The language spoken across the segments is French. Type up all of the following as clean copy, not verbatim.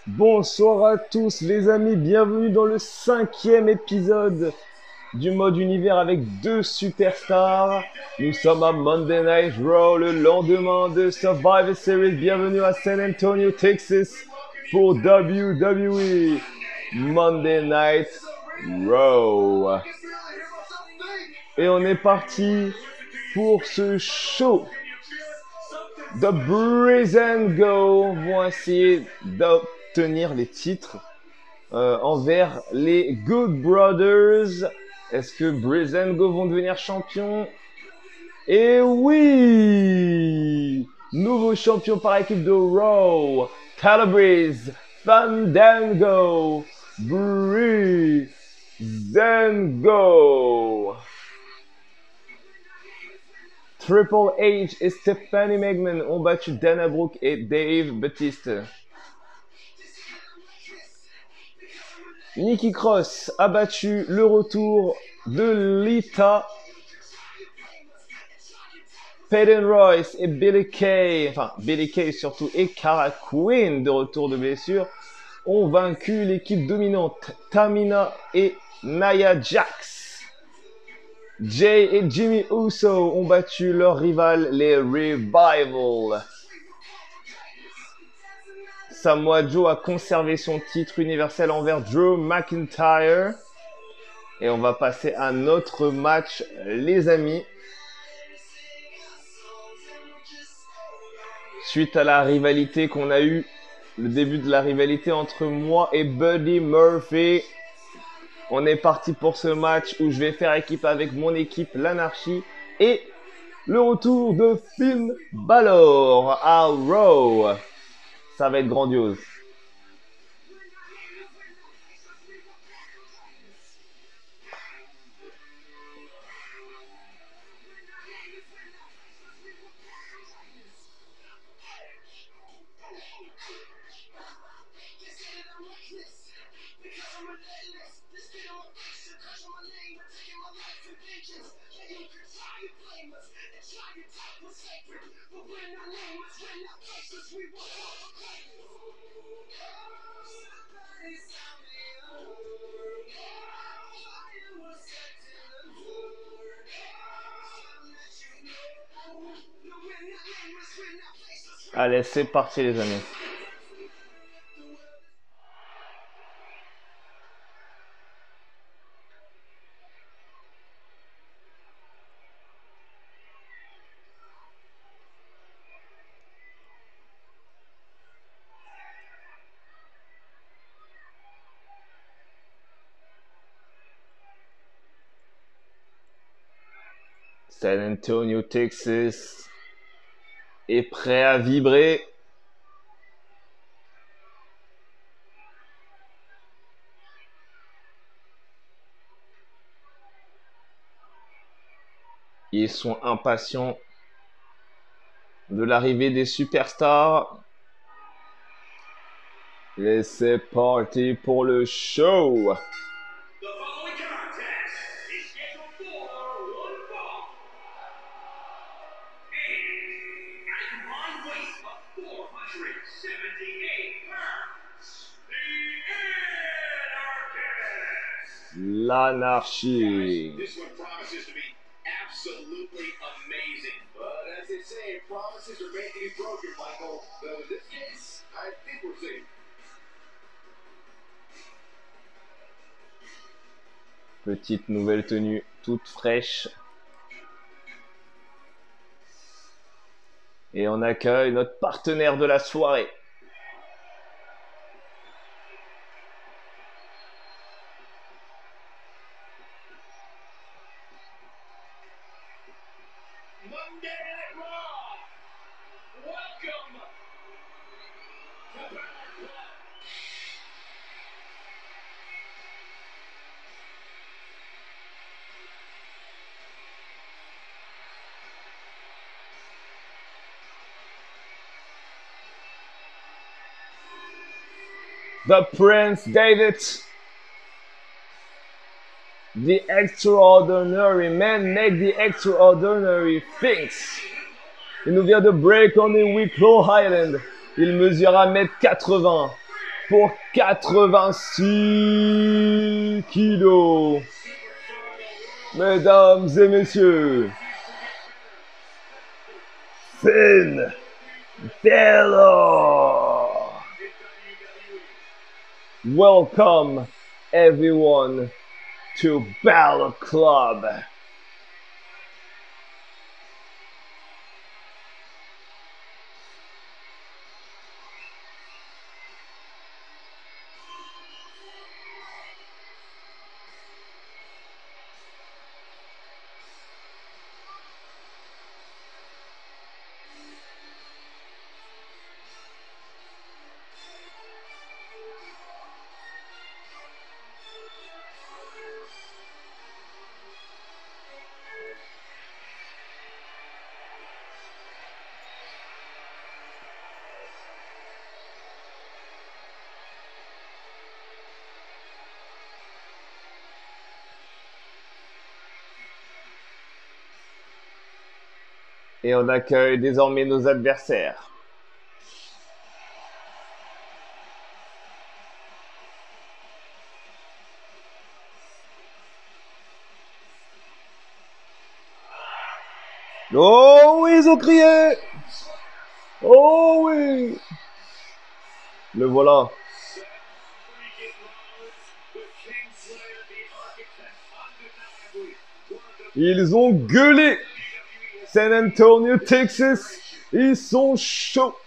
Bonsoir à tous les amis, bienvenue dans le 5e épisode du mode univers avec deux superstars. Nous sommes à Monday Night Raw, le lendemain de Survivor Series. Bienvenue à San Antonio, Texas pour WWE Monday Night Raw. Et on est parti pour ce show. The Breeze and Go vont essayer d'obtenir les titres envers les Good Brothers. Est-ce que Breeze and Go vont devenir champions? Et oui! Nouveau champion par équipe de Raw, Tyler Breeze, Fandango, Breeze and Go. Triple H et Stephanie McMahon ont battu Dana Brooke et Dave Bautista. Nikki Cross a battu le retour de Lita. Peyton Royce et Billie Kay, surtout, et Cara Quinn, de retour de blessure, ont vaincu l'équipe dominante Tamina et Nia Jax. Jay et Jimmy Uso ont battu leurs rivales, les Revival. Samoa Joe a conservé son titre universel envers Drew McIntyre. Et on va passer à notre match, les amis. Suite à la rivalité qu'on a eue, le début de la rivalité entre moi et Buddy Murphy, on est parti pour ce match où je vais faire équipe avec mon équipe, l'Anarchie, et le retour de Finn Balor à Raw. Ça va être grandiose. Allez, c'est parti les amis. San Antonio, Texas est prêt à vibrer. Ils sont impatients de l'arrivée des superstars. Et c'est parti pour le show. L'anarchie. Petite nouvelle tenue, toute fraîche. Et on accueille notre partenaire de la soirée. Monday Night Raw. Welcome to Balor Club. The Prince David. The extraordinary man make the extraordinary things. Il nous vient de break on the Wicklow Highland. Il mesure 1m80 pour 86 kilos. Mesdames et messieurs, Finn Balor. Welcome everyone to Balor Club. Et on accueille désormais nos adversaires. Oh oui, ils ont crié! Oh oui! Le voilà. Ils ont gueulé! San Antonio, Texas, ils sont chauds!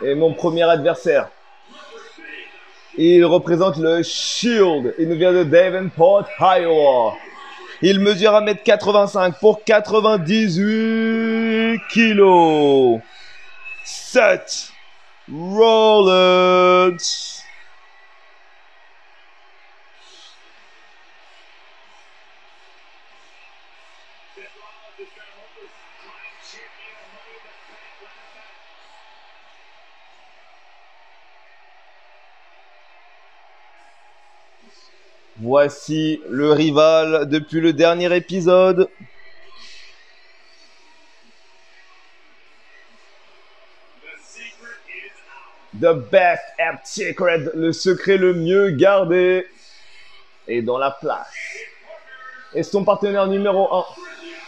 Et mon premier adversaire, il représente le Shield. Il nous vient de Davenport, Iowa. Il mesure 1m85 pour 98 kilos. Seth Rollins. Voici le rival depuis le dernier épisode. The best kept secret, le secret le mieux gardé, est dans la place. Et son partenaire numéro 1,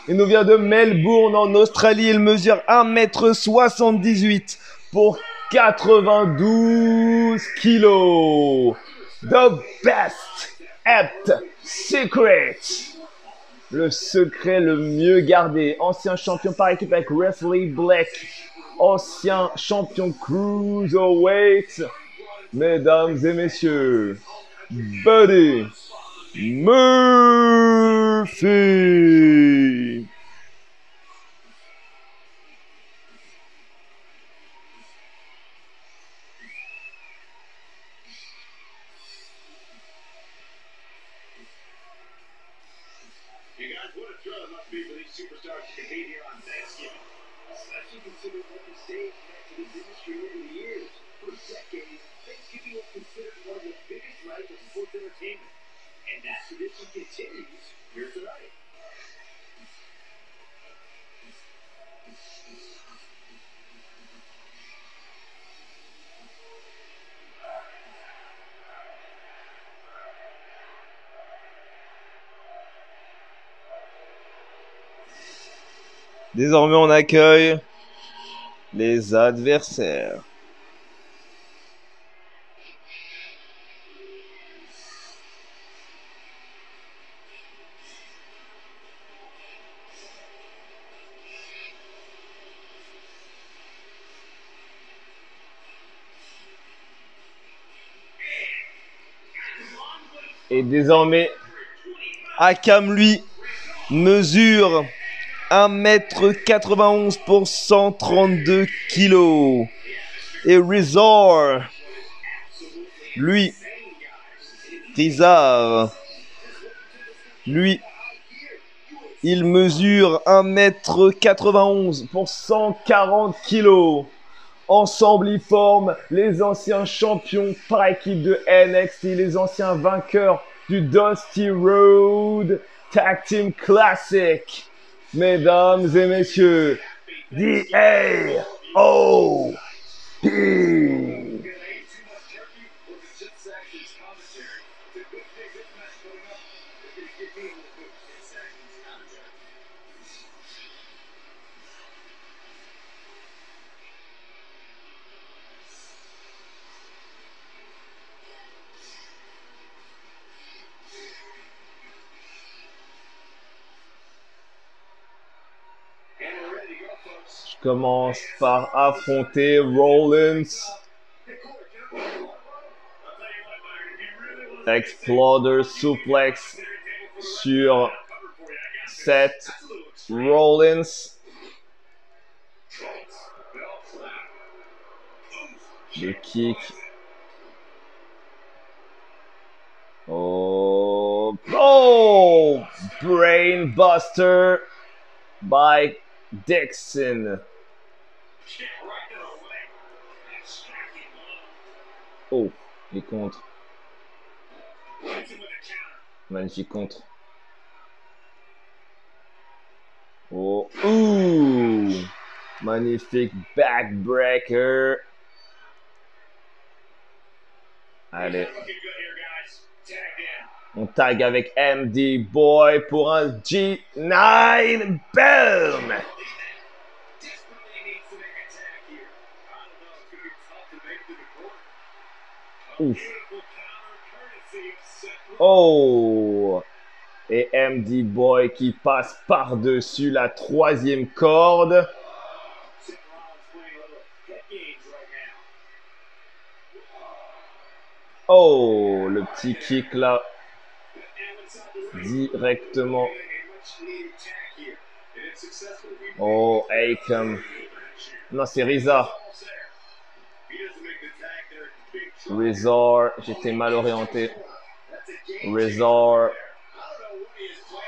il nous vient de Melbourne en Australie. Il mesure 1m78 pour 92 kilos. The best kept secret, le secret le mieux gardé. Ancien champion par équipe avec Wesley Black. Ancien champion Cruiserweight. Mesdames et messieurs, Buddy Murphy. You guys, what a thrill it must be for these superstars to compete here on Thanksgiving. Especially considering what the stage meant to this industry over the years. For decades, Thanksgiving was considered one of the biggest nights of sports entertainment. And that tradition continues here tonight. Désormais, on accueille les adversaires. Et désormais, Akam, lui, mesure 1m91 pour 132 kg. Et Rizor, lui, Rizar, lui, il mesure 1m91 pour 140 kg. Ensemble, ils forment les anciens champions par équipe de NXT, les anciens vainqueurs du Dusty Road Tag Team Classic. Mesdames et messieurs, D.A.O.P. Je commence par affronter Rollins. Exploder Suplex sur Seth Rollins. Le kick. Oh, Brain Buster by Dixon. Oh, les contres. Magnifique contre. Oh, ouh, magnifique backbreaker. Allez. On tag avec MD Boy pour un G9 Boom. Ouf. Oh. Et MD Boy qui passe par-dessus la troisième corde. Oh, le petit kick là. Directement. Oh, Akam. Non, c'est Riza. Rizor, j'étais mal orienté. Rizor,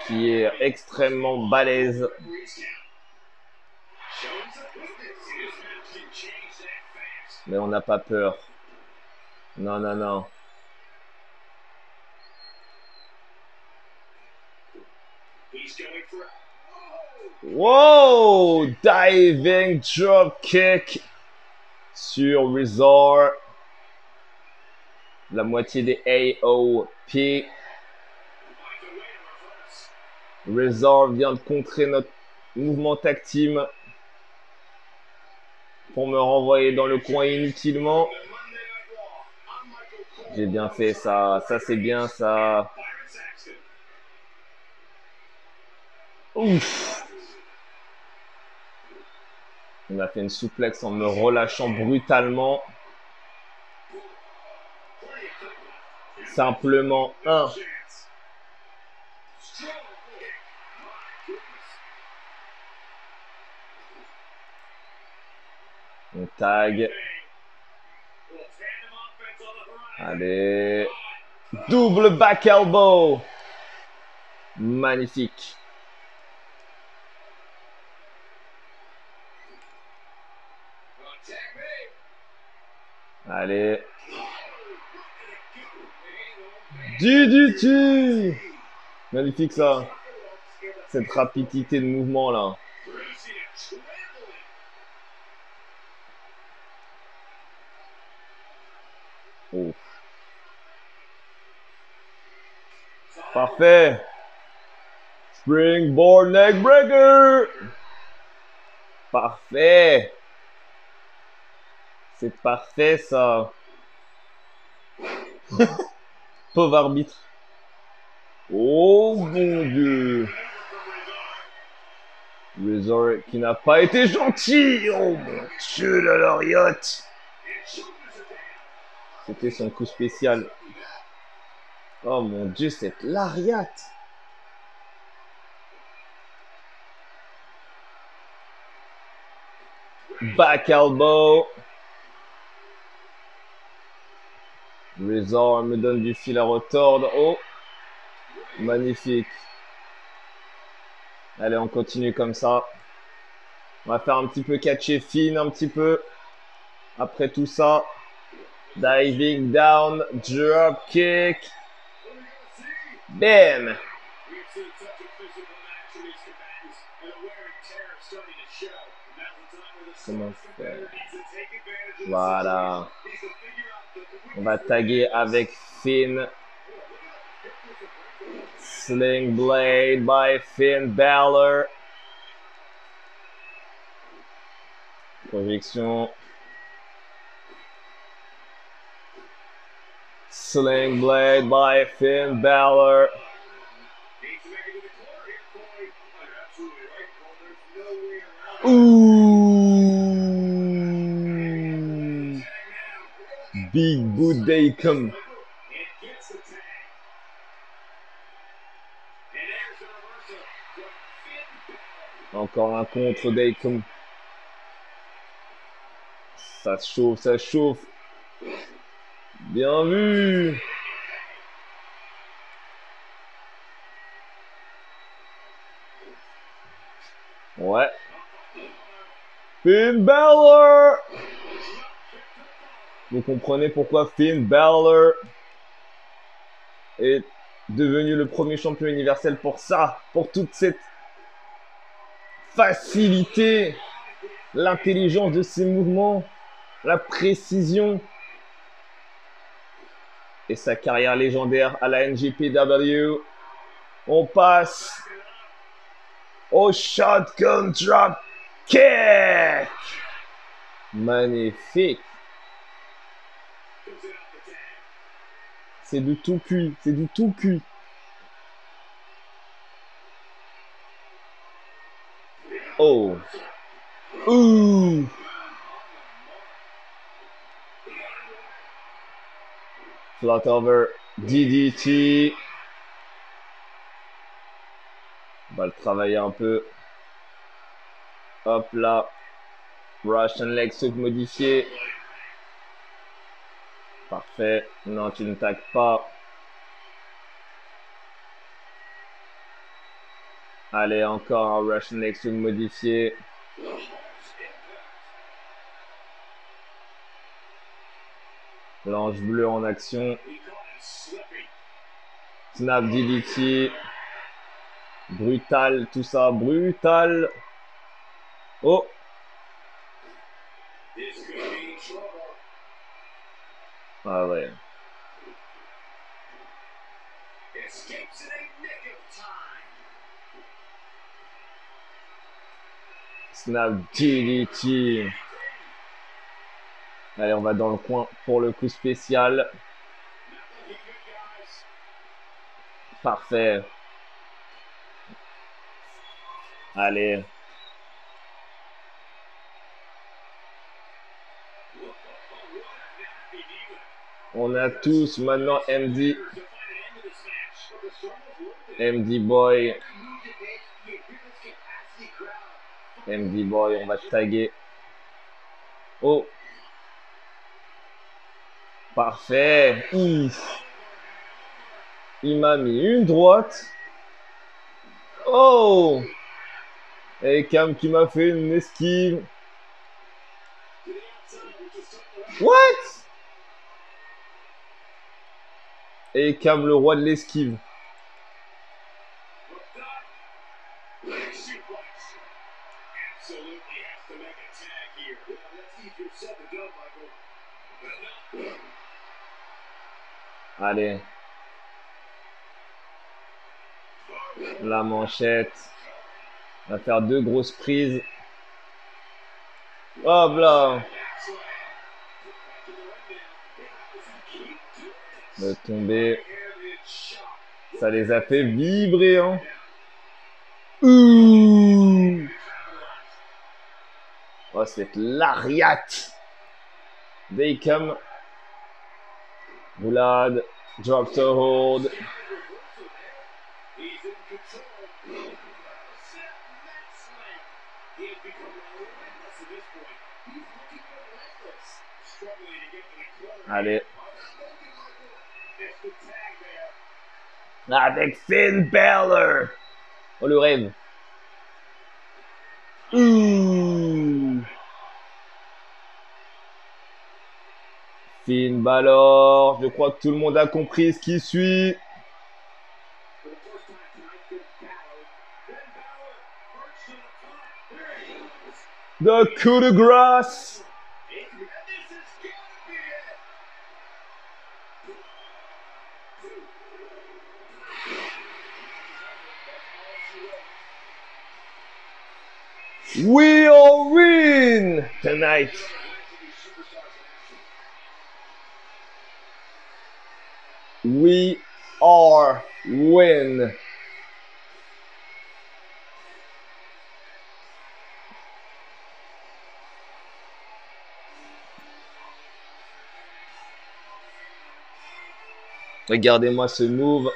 qui est extrêmement balèze. Mais on n'a pas peur. Non, non, non. Wow! Diving drop kick sur Rizor. La moitié des AOP. Rizor vient de contrer notre mouvement tag team pour me renvoyer dans le coin inutilement. J'ai bien fait ça. Ça, c'est bien ça. Ouf! On a fait une souplex en me relâchant brutalement. Simplement un. On tag. Allez. Double back elbow. Magnifique. Allez. DDT. Magnifique ça. Cette rapidité de mouvement là. Oh. Parfait. Springboard neckbreaker. Parfait. C'est parfait ça. Pauvre arbitre. Oh mon Dieu. Resort qui n'a pas été gentil. Oh mon Dieu, la loriote. C'était son coup spécial. Oh mon Dieu, cette lariat. Back elbow. Resort me donne du fil à retordre. Oh, magnifique. Allez, on continue comme ça. On va faire un petit peu catcher Finn, un petit peu. Après tout ça. Diving down, drop kick. Bam. Comment faire? Voilà. On va taguer avec Finn. Sling Blade by Finn Balor. Projection. Sling Blade by Finn Balor. Ooh. Big Boot Daycom. Encore un contre Daycom. Ça chauffe, ça chauffe. Bien vu. Ouais. Finn Balor. Vous comprenez pourquoi Finn Balor est devenu le premier champion universel pour ça, pour toute cette facilité, l'intelligence de ses mouvements, la précision et sa carrière légendaire à la NJPW. On passe au shotgun drop kick. Magnifique. C'est du tout cuit, c'est du tout cuit. Oh. Ouh. Flat over DDT. On va le travailler un peu. Hop là. Russian leg sweep modifié. Parfait. Non, tu ne tagues pas. Allez, encore un Russian leg sweep modifié. L'ange bleu en action. Snap DDT. Brutal, tout ça, brutal. Oh. Ah ouais. Snap DDT. Allez, on va dans le coin pour le coup spécial. Parfait. Allez. On a tous maintenant MD. MD Boy. MD Boy, on va taguer. Oh. Parfait. Il m'a mis une droite. Oh. Et Cam qui m'a fait une esquive. What? Et Cam, le roi de l'esquive. Allez. La manchette. On va faire 2 grosses prises. Hop là. De tomber. Ça les a fait vibrer, hein. Ouh. Oh, cette lariat. Daycam. Roulade. Drop to hold. Allez. Avec Finn Balor. Oh, le rêve. Finn Balor. Je crois que tout le monde a compris ce qui suit. The coup de grâce. We all win tonight. We are win. Regardez-moi ce move.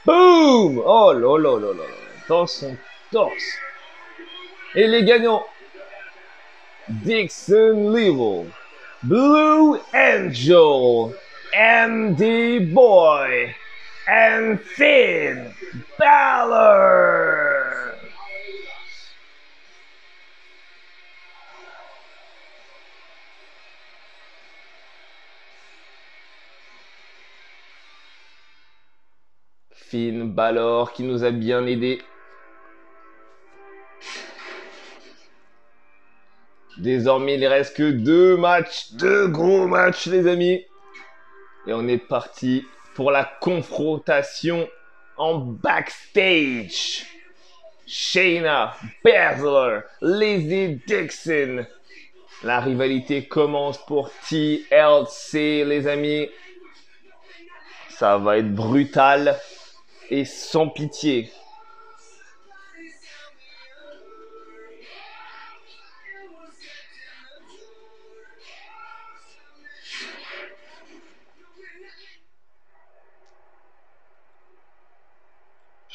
Boom! Oh là là là là là. Dans son torse. Et les gagnants. Dixon Level. Blue Angel. MD Boy. And Finn Balor. Finn Balor qui nous a bien aidé. Désormais, il ne reste que 2 matchs, 2 gros matchs, les amis. Et on est parti pour la confrontation en backstage. Shayna Baszler, Lizzie Dixon. La rivalité commence pour TLC, les amis. Ça va être brutal et sans pitié.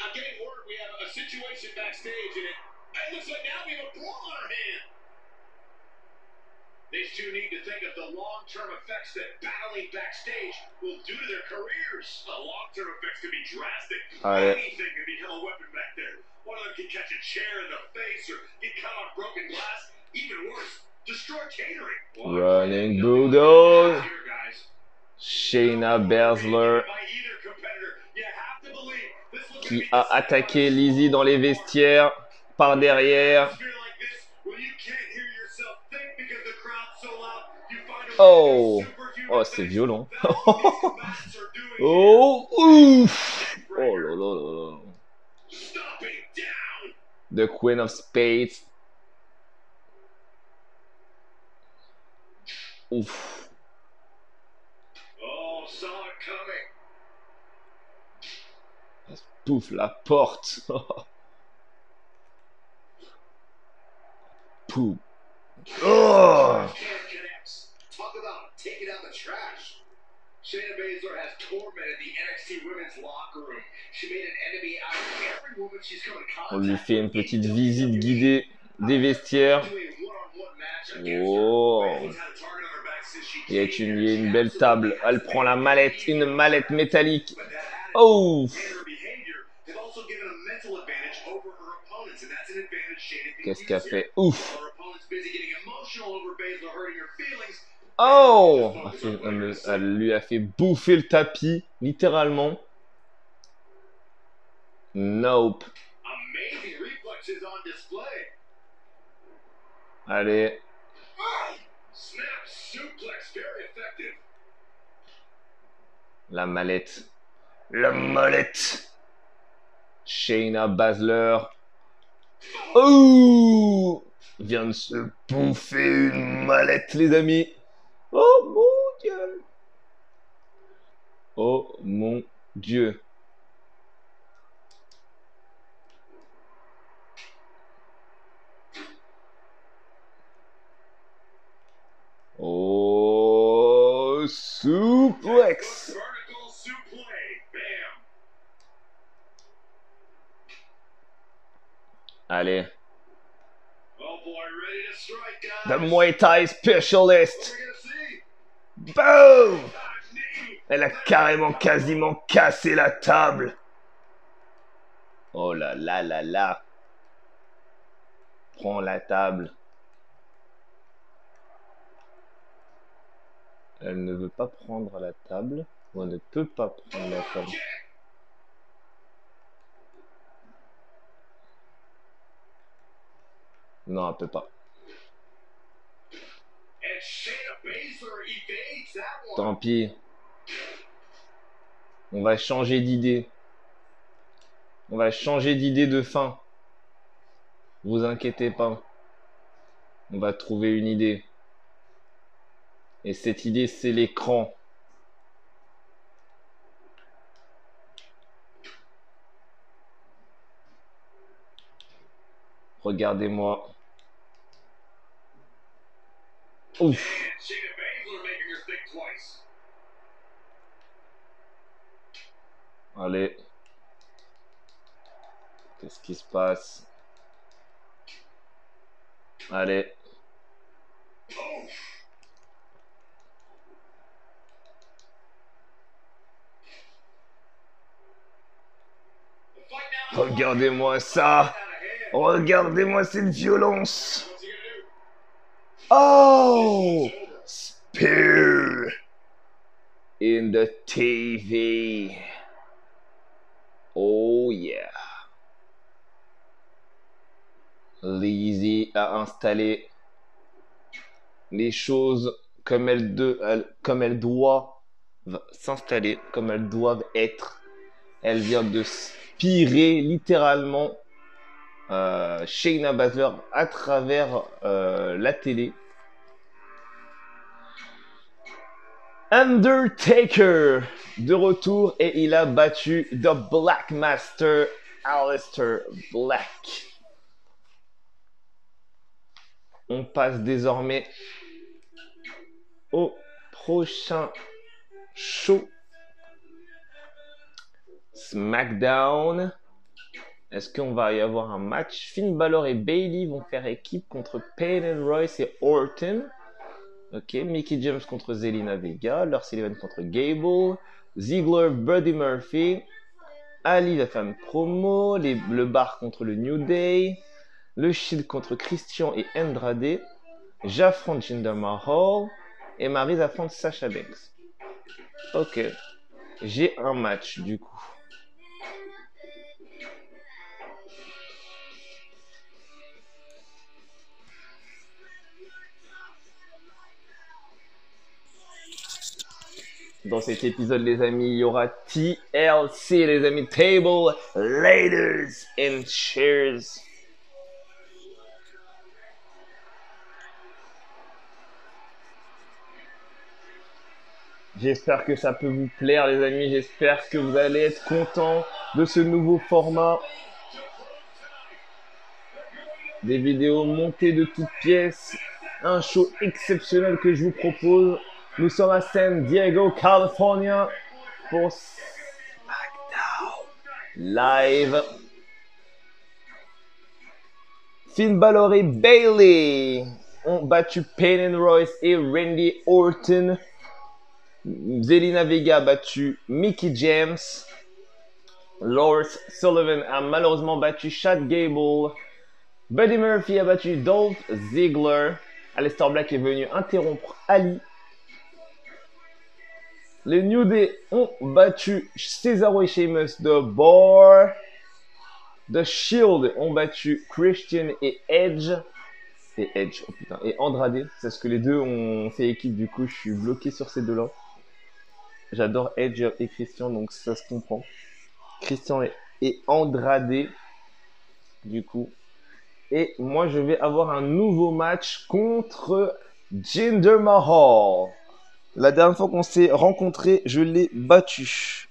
I'm getting word we have a situation backstage, and it looks like now we have a brawl on our hand. These two need to think of the long-term effects that battling backstage will do to their careers. The long-term effects can be drastic. Anything can become a weapon back there. One of them can catch a chair in the face or get caught on broken glass. Even worse, destroy catering. Running Bulldog. Shayna Baszler qui a attaqué Lizzie dans les vestiaires par derrière. Oh, oh, c'est violent. Oh, ouf. Oh là là là là. The Queen of Spades. Ouf. Pouf, la porte. Pouf. Oh. Talk about taking out the trash. Shayna Baszler has tormented the NXT Women's locker room. She made an enemy out of every woman she's come in contact. On lui fait une petite visite guidée des vestiaires. Oh. Il y a une belle table. Elle prend la mallette, une mallette métallique. Oh. Qu'est-ce qu'elle fait? Ouf. Oh! Elle lui a fait bouffer le tapis, littéralement. Nope. Allez. La mallette. La mallette. Shayna Baszler. Oh! Vient de se bouffer une mallette, les amis. Oh mon Dieu. Oh mon Dieu. Oh, suplex. Allez. The Muay Thai Specialist. Boom! Elle a carrément quasiment cassé la table. Oh là là là là. Prends la table. Elle ne veut pas prendre la table. Ou elle ne peut pas prendre la table. Non, elle peut pas. Tant pis. On va changer d'idée. On va changer d'idée de fin. Vous inquiétez pas. On va trouver une idée. Et cette idée, c'est l'écran. Regardez-moi. Ouf. Allez. Qu'est-ce qui se passe? Allez. Regardez-moi ça. Regardez-moi cette violence. Oh! Spear in the TV. Oh yeah. Lizzie a installé les choses comme elles doivent s'installer, comme elles doivent être. Elle vient de spirer littéralement Shayna Baszler à travers la télé. Undertaker de retour et il a battu The Black Master Aleister Black. On passe désormais au prochain show. SmackDown. Est-ce qu'on va y avoir un match? Finn Balor et Bayley vont faire équipe contre Peyton Royce et Orton. Ok, Mickie James contre Zelina Vega, Lars Sullivan contre Gable, Ziggler, Buddy Murphy, Ali va faire une promo, le Bar contre le New Day, le Shield contre Christian et Andrade, j'affronte Jinder Mahal et Maryse affronte Sasha Banks. Ok, j'ai un match du coup. Dans cet épisode, les amis, il y aura TLC, les amis, Table, Ladders and Chairs. J'espère que ça peut vous plaire, les amis. J'espère que vous allez être contents de ce nouveau format. Des vidéos montées de toutes pièces. Un show exceptionnel que je vous propose. Nous sommes à San Diego, California pour SmackDown Live. Finn Balor et Bayley ont battu Peyton Royce et Randy Orton. Zelina Vega a battu Mickie James. Lars Sullivan a malheureusement battu Chad Gable. Buddy Murphy a battu Dolph Ziggler. Aleister Black est venu interrompre Ali Les New Day ont battu Cesaro et Sheamus de The Shield ont battu Christian et Edge. Oh putain, et Andrade. C'est ce que les deux ont fait équipe, du coup je suis bloqué sur ces deux-là. J'adore Edge et Christian, donc ça se comprend. Christian et Andrade, du coup. Et moi, je vais avoir un nouveau match contre Jinder Mahal. La dernière fois qu'on s'est rencontrés, je l'ai battu.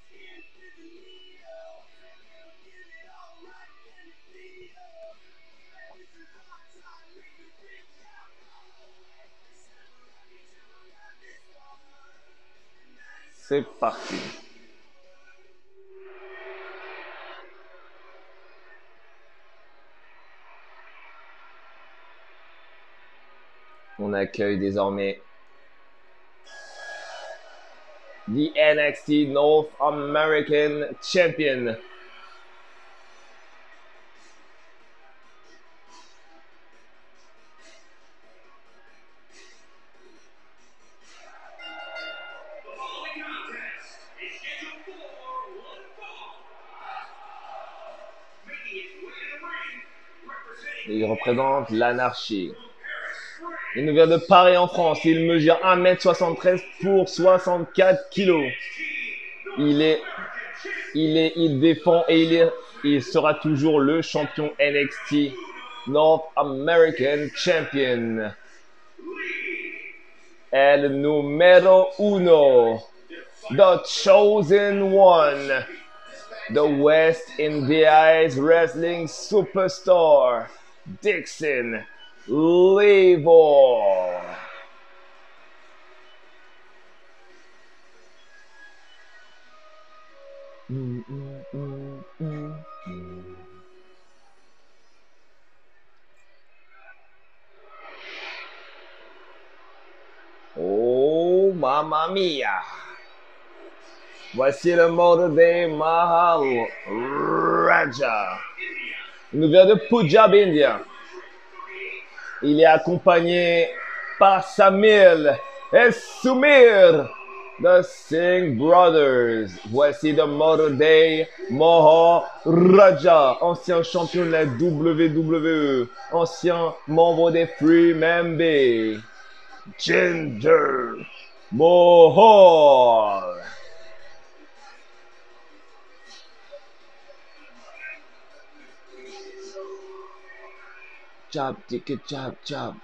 C'est parti. On accueille désormais the NXT North American Champion. Il représente l'anarchie. Il nous vient de Paris en France. Il mesure 1m73 pour 64 kg. Il défend et il sera toujours le champion NXT North American Champion. El numero uno, the chosen one, the West Indies wrestling superstar, Dixon Levo. Oh, mamma mia! Voici le mode des Mahal Raja. Il nous vient de Punjab, India. Il est accompagné par Samir et Sumir, the Singh Brothers. Voici le mode des Maharaja, ancien champion de la WWE, ancien membre des Free Member. Jinder Mahal. Jab, ticket, jab, jab.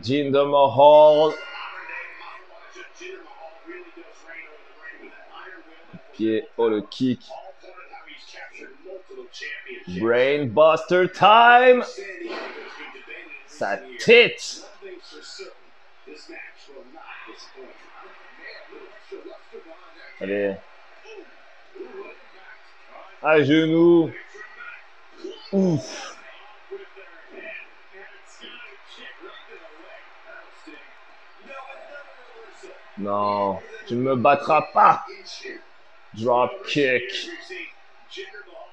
Jinder Mahal. Pied, oh le kick. Brainbuster time. Sa tête. Allez. À genoux. Ouf. Non, tu ne me battras pas. Drop kick.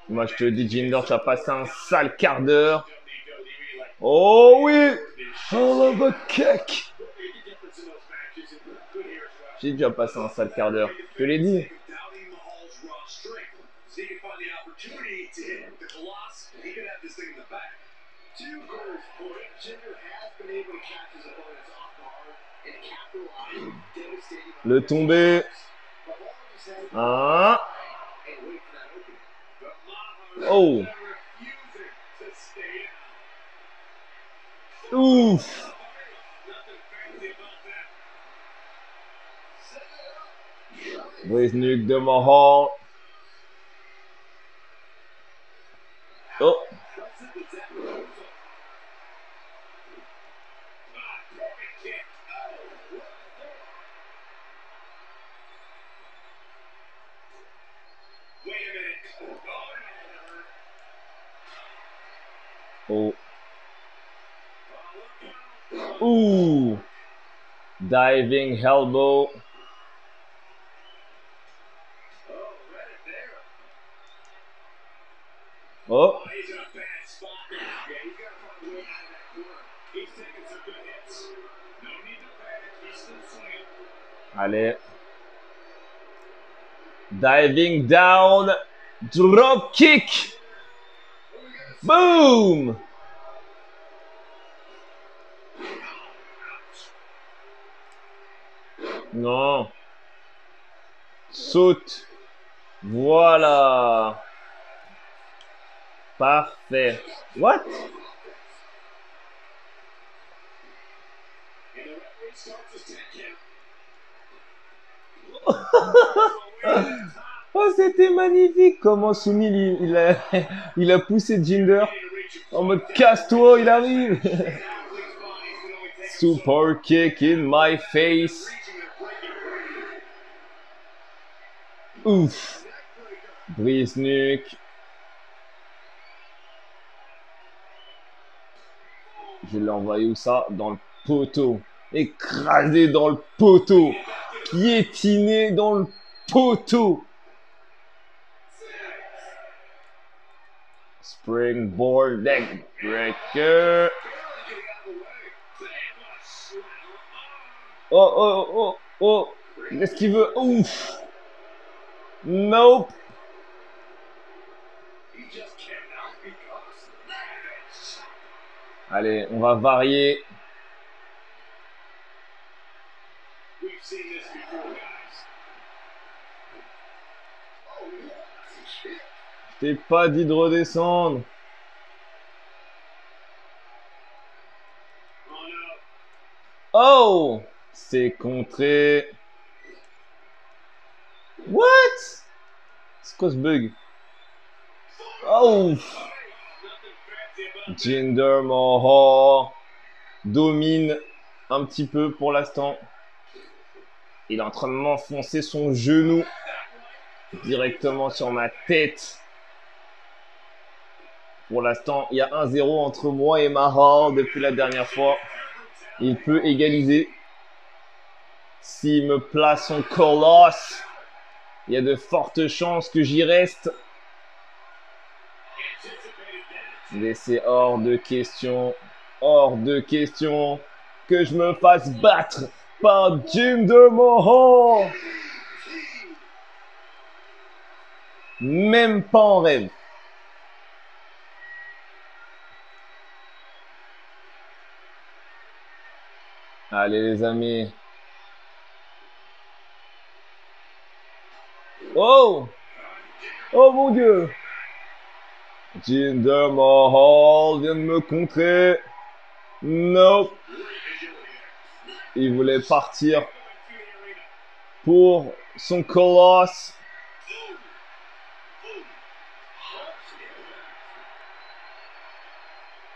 Moi, je te dis, Jinder, tu as passé un sale quart d'heure. Oh oui. Hell of a kick. J'ai déjà passé un sale quart d'heure. Je te l'ai dit. Le tombé. Un. Oh. Ouf. Brise nuque de Mahal. Oh. Oh. Ooh. Diving elbow. Oh. Allez. Diving down. Drop kick. Boom. Non. Saute. Voilà. Parfait. What? Oh, c'était magnifique. Comment Soumi il a poussé Jinder en mode casse-toi, il arrive. Super kick in my face. Ouf. Brise nuque. Je l'ai envoyé où ça? Dans le poteau. Écrasé dans le poteau. Piétiné dans le poteau. Springboard leg breaker. Oh, oh, oh, oh. Qu'est-ce qu'il veut? Ouf. Nope. Allez, on va varier. Je t'ai pas dit de redescendre. Oh! C'est contré. What? C'est quoi ce bug? Oh! Jinder Mahal domine un petit peu pour l'instant. Il est en train de m'enfoncer son genou directement sur ma tête. Pour l'instant, il y a 1-0 entre moi et Mahal depuis la dernière fois. Il peut égaliser. S'il me place son colosse, il y a de fortes chances que j'y reste. Mais c'est hors de question que je me fasse battre par Jinder Mahal. Même pas en rêve. Allez les amis. Oh! Oh mon Dieu! Jinder Mahal vient de me contrer. Nope. Il voulait partir pour son colosse.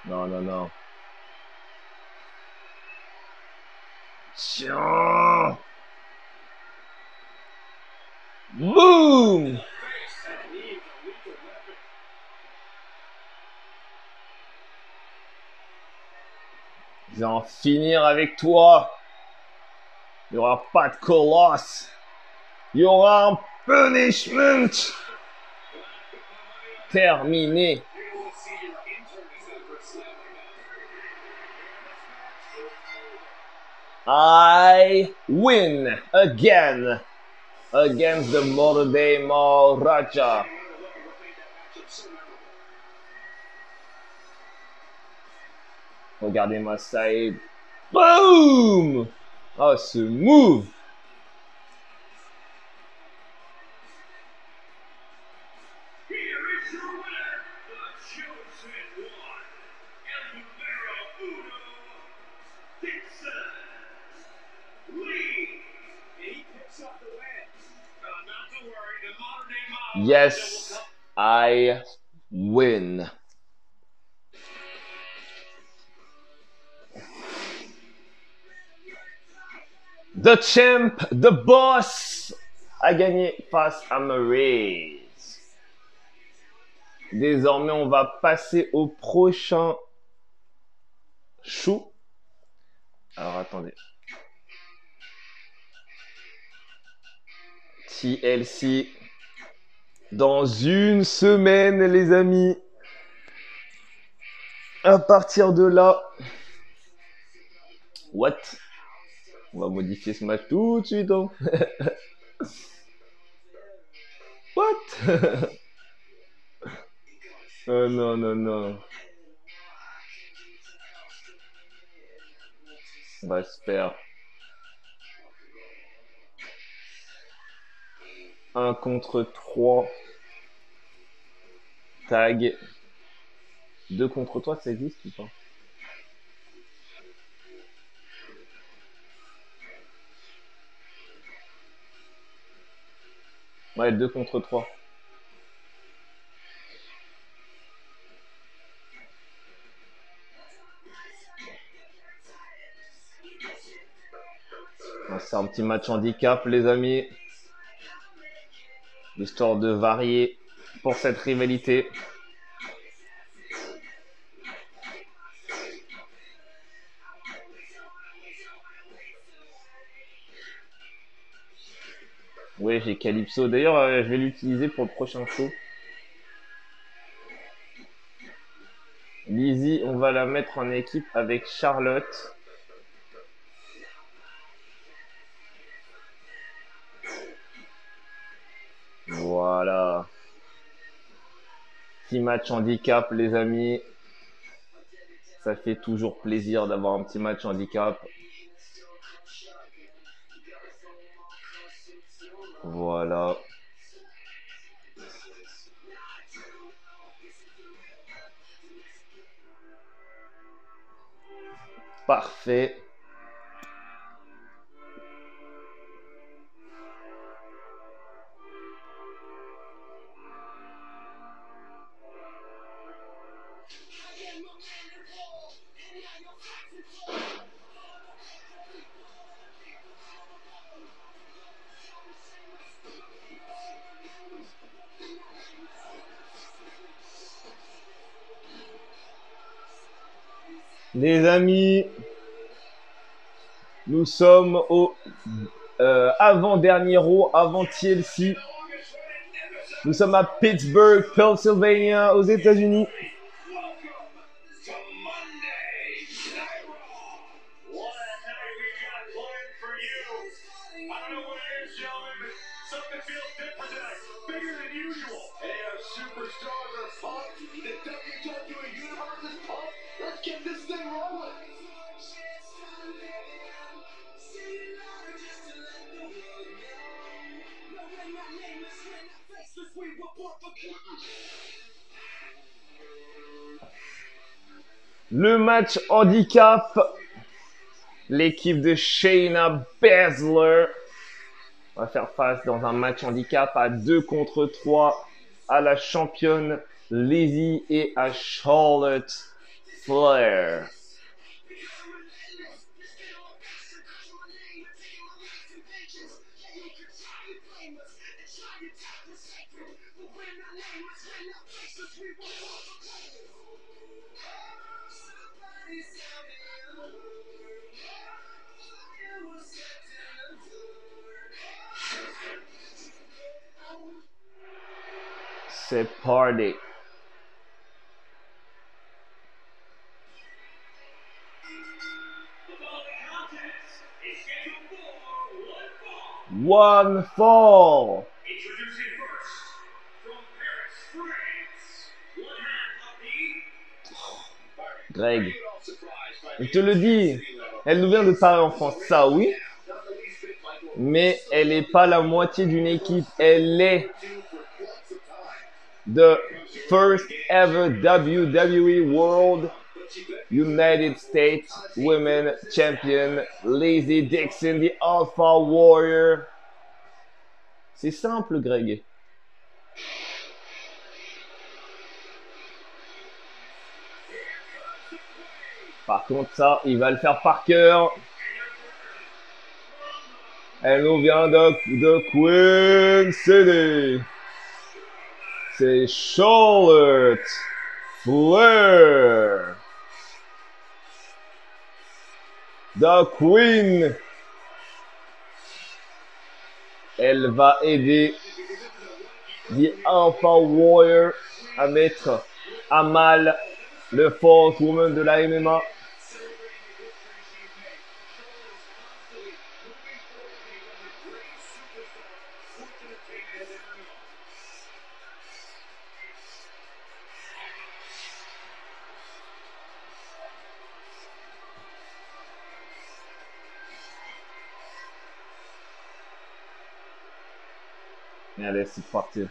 Non, non, non. Tiens. Boom. Je vais en finir avec toi. Il n'y aura pas de colosse. Il y aura un punishment. Terminé. I win again against the Modern Day Maharaja. Regardez-moi ça et boum! Oh, ce move! Yes, I win. The champ, the boss, a gagné face à Maryse. Désormais, on va passer au prochain show. Alors, attendez. TLC. Dans une semaine, les amis. À partir de là. What? On va modifier ce match tout de suite. Hein. What? Oh non, non, non. On va se faire 1 contre 3. Tag. 2 contre 3, ça existe ou pas? Ouais, 2 contre 3. C'est un petit match handicap, les amis. Histoire de varier pour cette rivalité. Oui, j'ai Calypso. D'ailleurs, je vais l'utiliser pour le prochain show. Lizzie, on va la mettre en équipe avec Charlotte. Voilà. Petit match handicap, les amis. Ça fait toujours plaisir d'avoir un petit match handicap. Voilà. Parfait. Les amis, nous sommes au avant-dernier Raw, avant TLC. Nous sommes à Pittsburgh, Pennsylvania, aux États-Unis. Le match handicap, l'équipe de Shayna Baszler va faire face dans un match handicap à 2 contre 3 à la championne Lizzie et à Charlotte Flair. C'est party. One fall. Greg, je te le dis, elle nous vient de parler en France, ça oui, mais elle n'est pas la moitié d'une équipe, elle est the first ever WWE World United States Women Champion, Lizzie Dixon, the Alpha Warrior. C'est simple, Greg. Par contre, ça, il va le faire par cœur. Elle nous vient de Queen City. C'est Charlotte Flair. The Queen. Elle va aider The Alpha Warrior à mettre à mal le Fourth Woman de la MMA. Allez, c'est parti.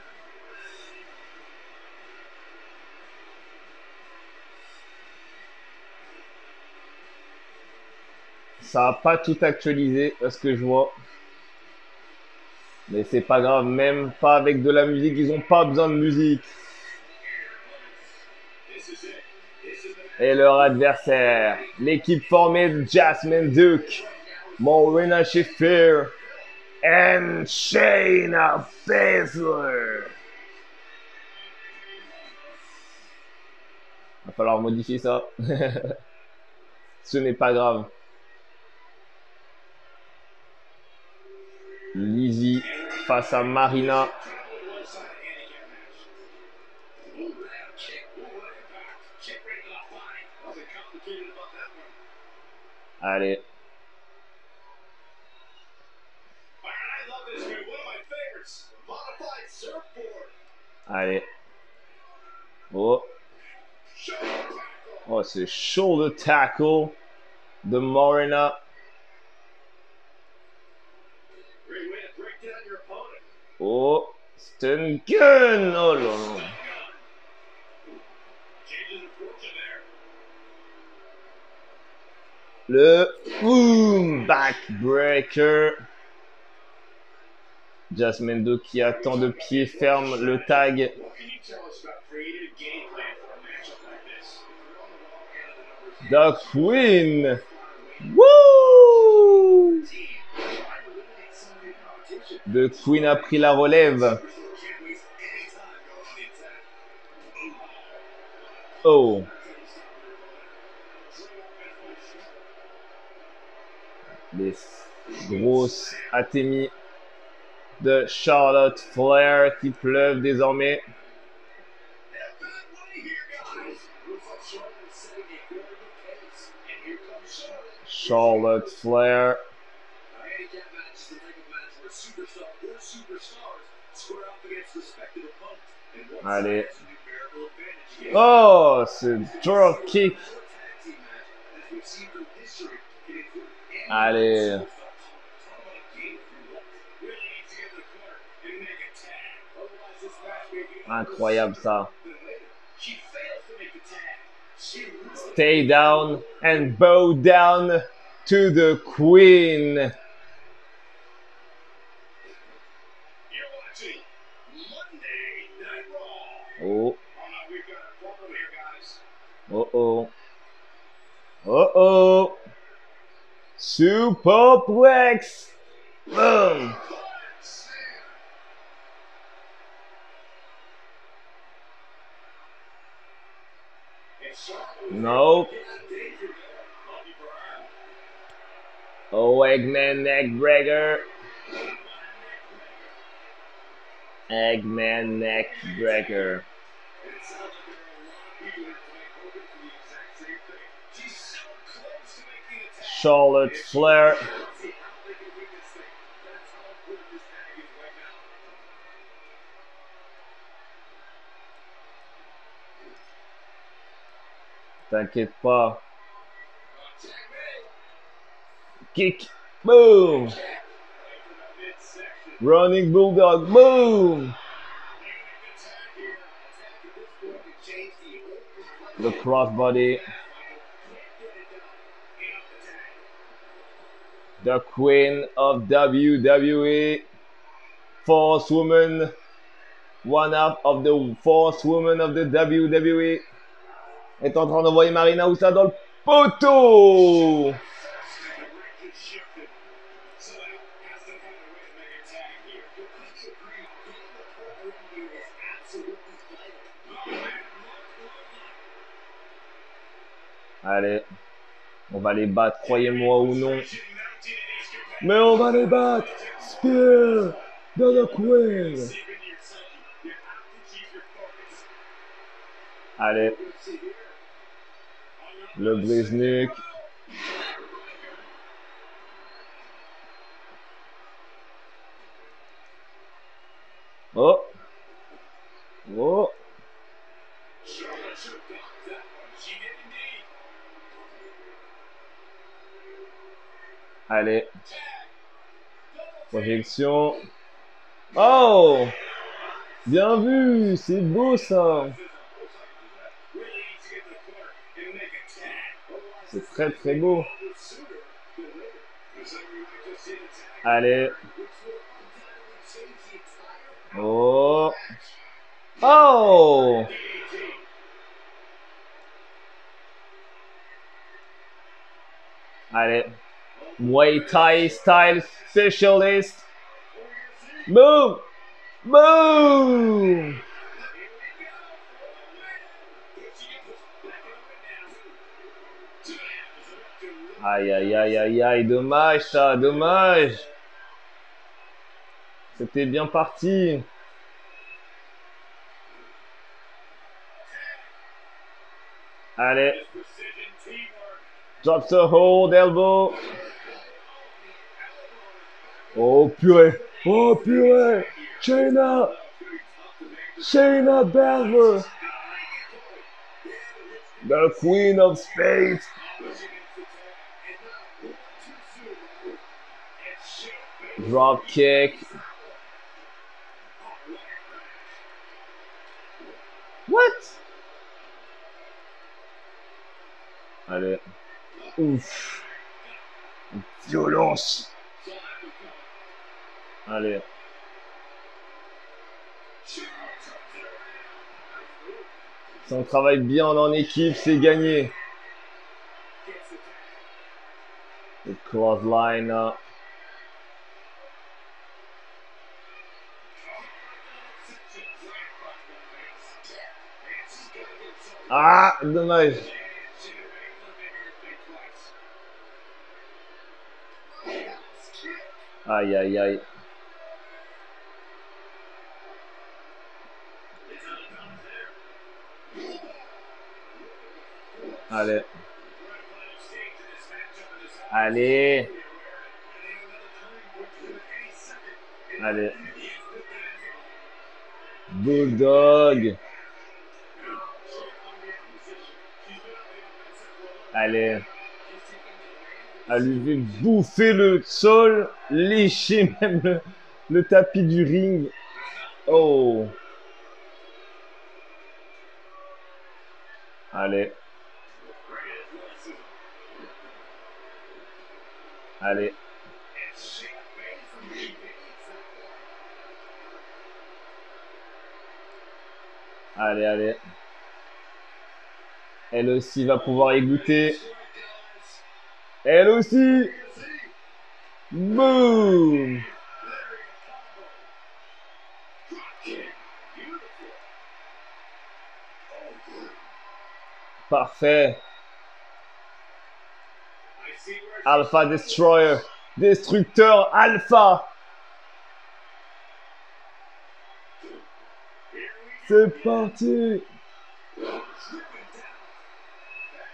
Ça n'a pas tout actualisé, à ce que je vois. Mais c'est pas grave, même pas avec de la musique, ils ont pas besoin de musique. Et leur adversaire, l'équipe formée de Jasmine Duke, Marina Shafir et Shayna Baszler. Va falloir modifier ça. Ce n'est pas grave. Lizzie face à Marina. Allez. Allez. Oh. Oh, c'est shoulder tackle de Marina. Oh, stun gun. Oh là là. Le boom backbreaker. Jasmine Duke qui attend de pied ferme le tag. The Queen. Woo! The Queen a pris la relève. Oh. Les grosses athémies de Charlotte Flair qui pleuvent désormais. Charlotte Flair. Allez. Oh, ce drop kick. Allez. Incroyable ça. Stay down and bow down to the Queen. Oh. Oh oh. Oh oh. Superplex. Boom. Nope. Oh, Eggman neckbreaker. Eggman neckbreaker. Charlotte Flair. T'inquiète pas. Kick. Boom. Running Bulldog. Boom. The crossbody. The Queen of WWE. Fourth woman. One half of the fourth woman of the WWE. Est en train d'envoyer Marina Oussa dans le poteau. Allez, on va les battre, croyez-moi ou non. Mais on va les battre. Spear de The Queen. Allez. Le brise-nuque. Oh. Oh. Allez. Projection. Oh. Bien vu, c'est beau ça. C'est très très beau. Allez. Oh. Oh. Allez. Muay Thai style specialist. Boom. Boom. Aïe, aïe, aïe, aïe, aïe, dommage ça, dommage. C'était bien parti. Allez. Drop the hold, elbow. Oh purée. Oh purée. Shayna. Shayna Baszler. The Queen of Spades. Drop kick. What? Allez. Ouf. Violence. Allez. Si on travaille bien en équipe, c'est gagné. Le clothesline. Ah, dommage. Aïe, aïe, aïe. Allez. Allez. Allez. Bulldog. Allez. Elle lui fait bouffer le sol, lécher même le tapis du ring. Oh. Allez. Allez. Allez, allez. Elle aussi va pouvoir y goûter. Elle aussi. Boum. Parfait. Alpha Destroyer. Destructeur Alpha. C'est parti.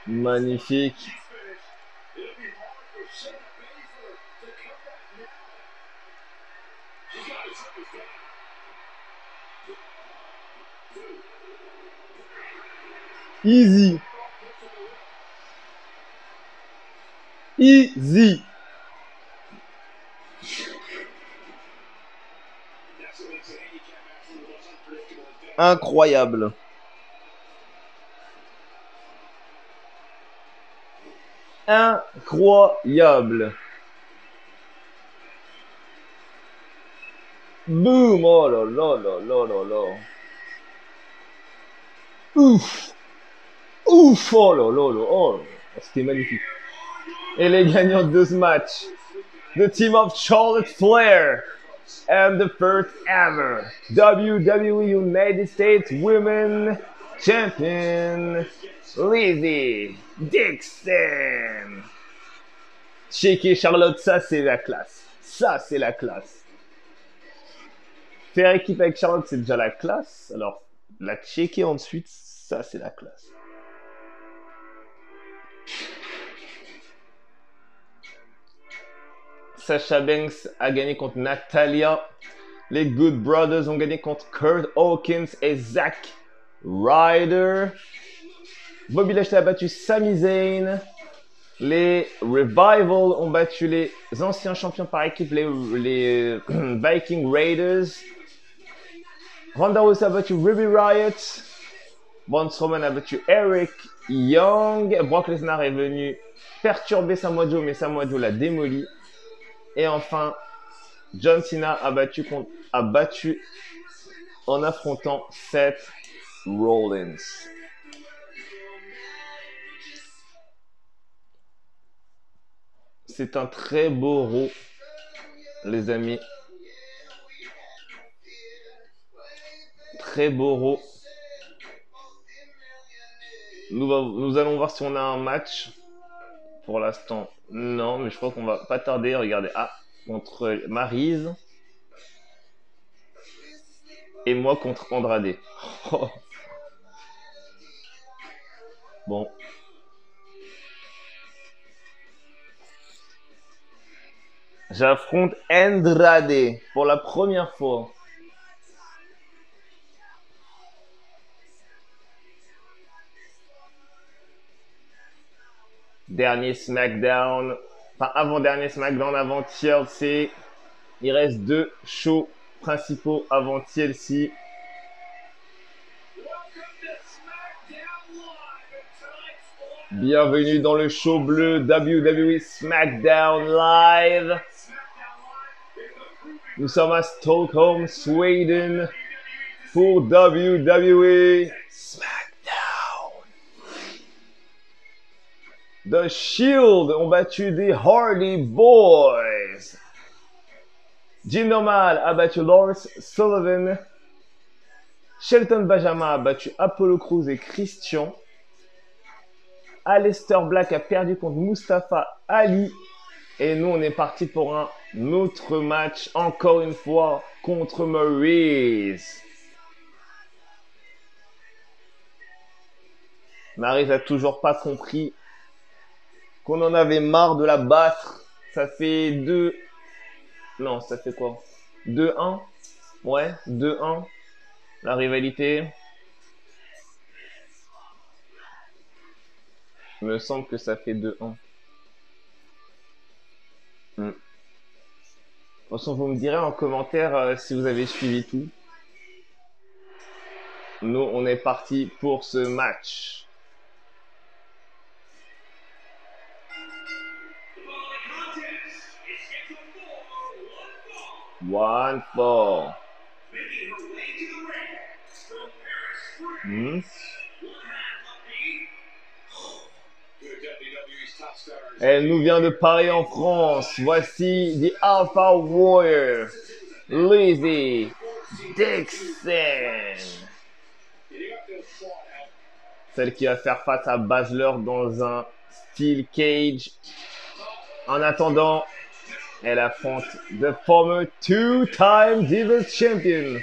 Magnifique. Easy. Easy. Incroyable. Incroyable. Boum. Oh là là là là là là. Ouf. Ouf. Oh là là là. Oh. C'était magnifique. Et les gagnants de ce match. The team of Charlotte Flair. And the first ever WWE United States Women Champion, Lizzie Dixon. Checker Charlotte, ça c'est la classe. Ça c'est la classe. Faire équipe avec Charlotte, c'est déjà la classe. Alors, la checker ensuite, ça c'est la classe. Sasha Banks a gagné contre Natalia. Les Good Brothers ont gagné contre Kurt Hawkins et Zack Ryder. Bobby Lashley a battu Sami Zayn. Les Revival ont battu les anciens champions par équipe, les Viking Raiders. Ronda Rousey a battu Ruby Riott. Braun Strowman a battu Eric Young. Brock Lesnar est venu perturber Samoa Joe, mais Samoa Joe l'a démoli. Et enfin, John Cena a battu en affrontant Seth Rollins. C'est un très beau Raw, les amis. Très beau Raw. Nous allons voir si on a un match. Pour l'instant, non, mais je crois qu'on va pas tarder. Regardez, contre Maryse et moi contre Andrade. Bon. J'affronte Andrade pour la première fois. Dernier SmackDown, enfin avant-dernier SmackDown avant TLC. Il reste 2 shows principaux avant TLC. Bienvenue dans le show bleu WWE SmackDown Live. Nous sommes à Stockholm, Sweden pour WWE SmackDown. The Shield ont battu des Hardy Boys. Jim Normal a battu Lawrence Sullivan. Shelton Benjamin a battu Apollo Crews et Christian. Aleister Black a perdu contre Mustafa Ali. Et nous, on est parti pour un autre match, encore une fois, contre Maryse. Maryse a toujours pas compris qu'on en avait marre de la battre. Ça fait 2... Non, ça fait quoi? 2-1? Ouais, 2-1. La rivalité. Il me semble que ça fait 2-1. De toute façon, vous me direz en commentaire si vous avez suivi tout. Nous, on est parti pour ce match. One fall. Elle nous vient de Paris en France. Voici The Alpha Warrior, Lizzie Dixon. Celle qui va faire face à Baszler dans un Steel Cage. En attendant, elle affronte the former two-time Divas Champion.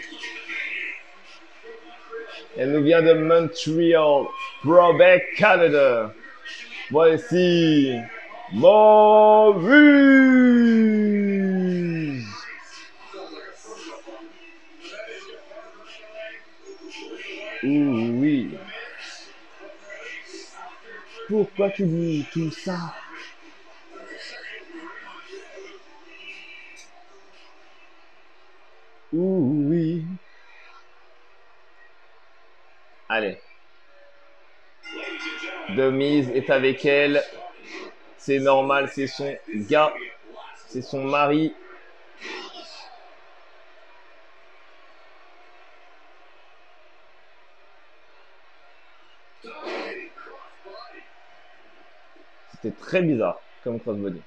Elle nous vient de Montreal, Quebec, Canada. Voici Maryse. Oui. Pourquoi tu dis tout ça? Oui. Allez. The Miz est avec elle. C'est normal, c'est son gars. C'est son mari. C'était très bizarre comme crossbody.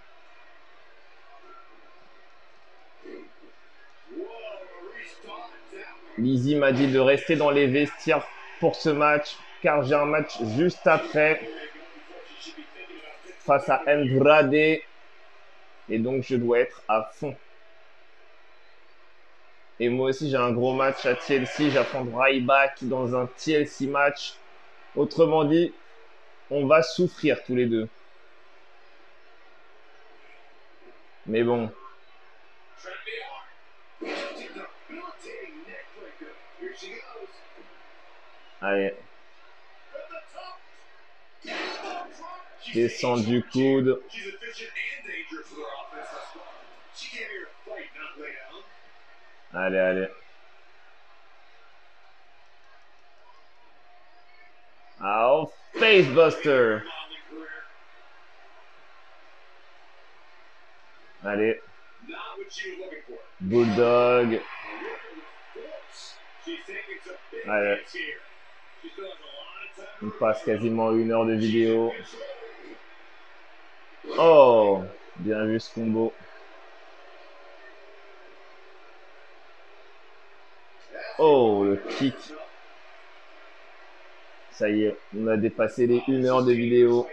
Lizzie m'a dit de rester dans les vestiaires pour ce match, car j'ai un match juste après face à Andrade, et donc je dois être à fond. Et moi aussi j'ai un gros match à TLC, j'affronte Ryback dans un TLC match. Autrement dit, on va souffrir tous les deux. Mais bon. Allez. Descend du coude. Allez, allez. Facebuster. Allez. Bulldog. Allez. On passe quasiment 1 heure de vidéo. Oh, bien vu ce combo. Oh, le kick. Ça y est, on a dépassé les 1 heure de vidéo.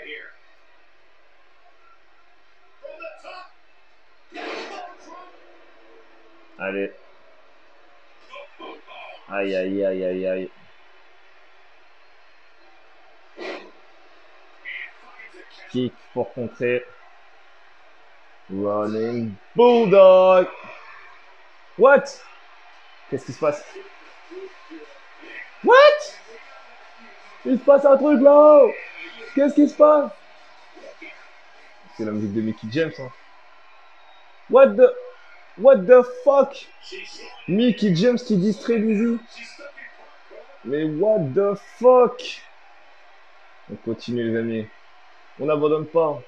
Allez. Aïe, aïe, aïe, aïe, aïe. Kick pour contrer. Running Bulldog. What? Qu'est-ce qui se passe? What? Il se passe un truc là. Qu'est-ce qui se passe? C'est la musique de Mickie James, hein. What the fuck? Mickie James qui distrait Lizzy. Mais what the fuck? On continue les amis. On n'abandonne pas.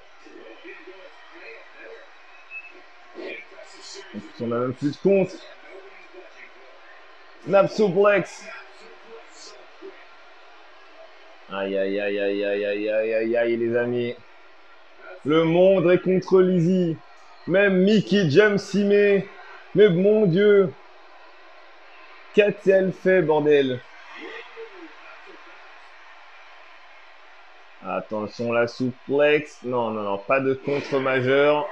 On n'a même plus de compte. Snap suplex. Aïe aïe aïe aïe aïe aïe aïe aïe aïe les amis. Le monde est contre Lizzy. Même Mickie James s'y met. Mais mon Dieu. Qu'a-t-elle fait bordel? Attention la suplex. Non non non, pas de contre majeur.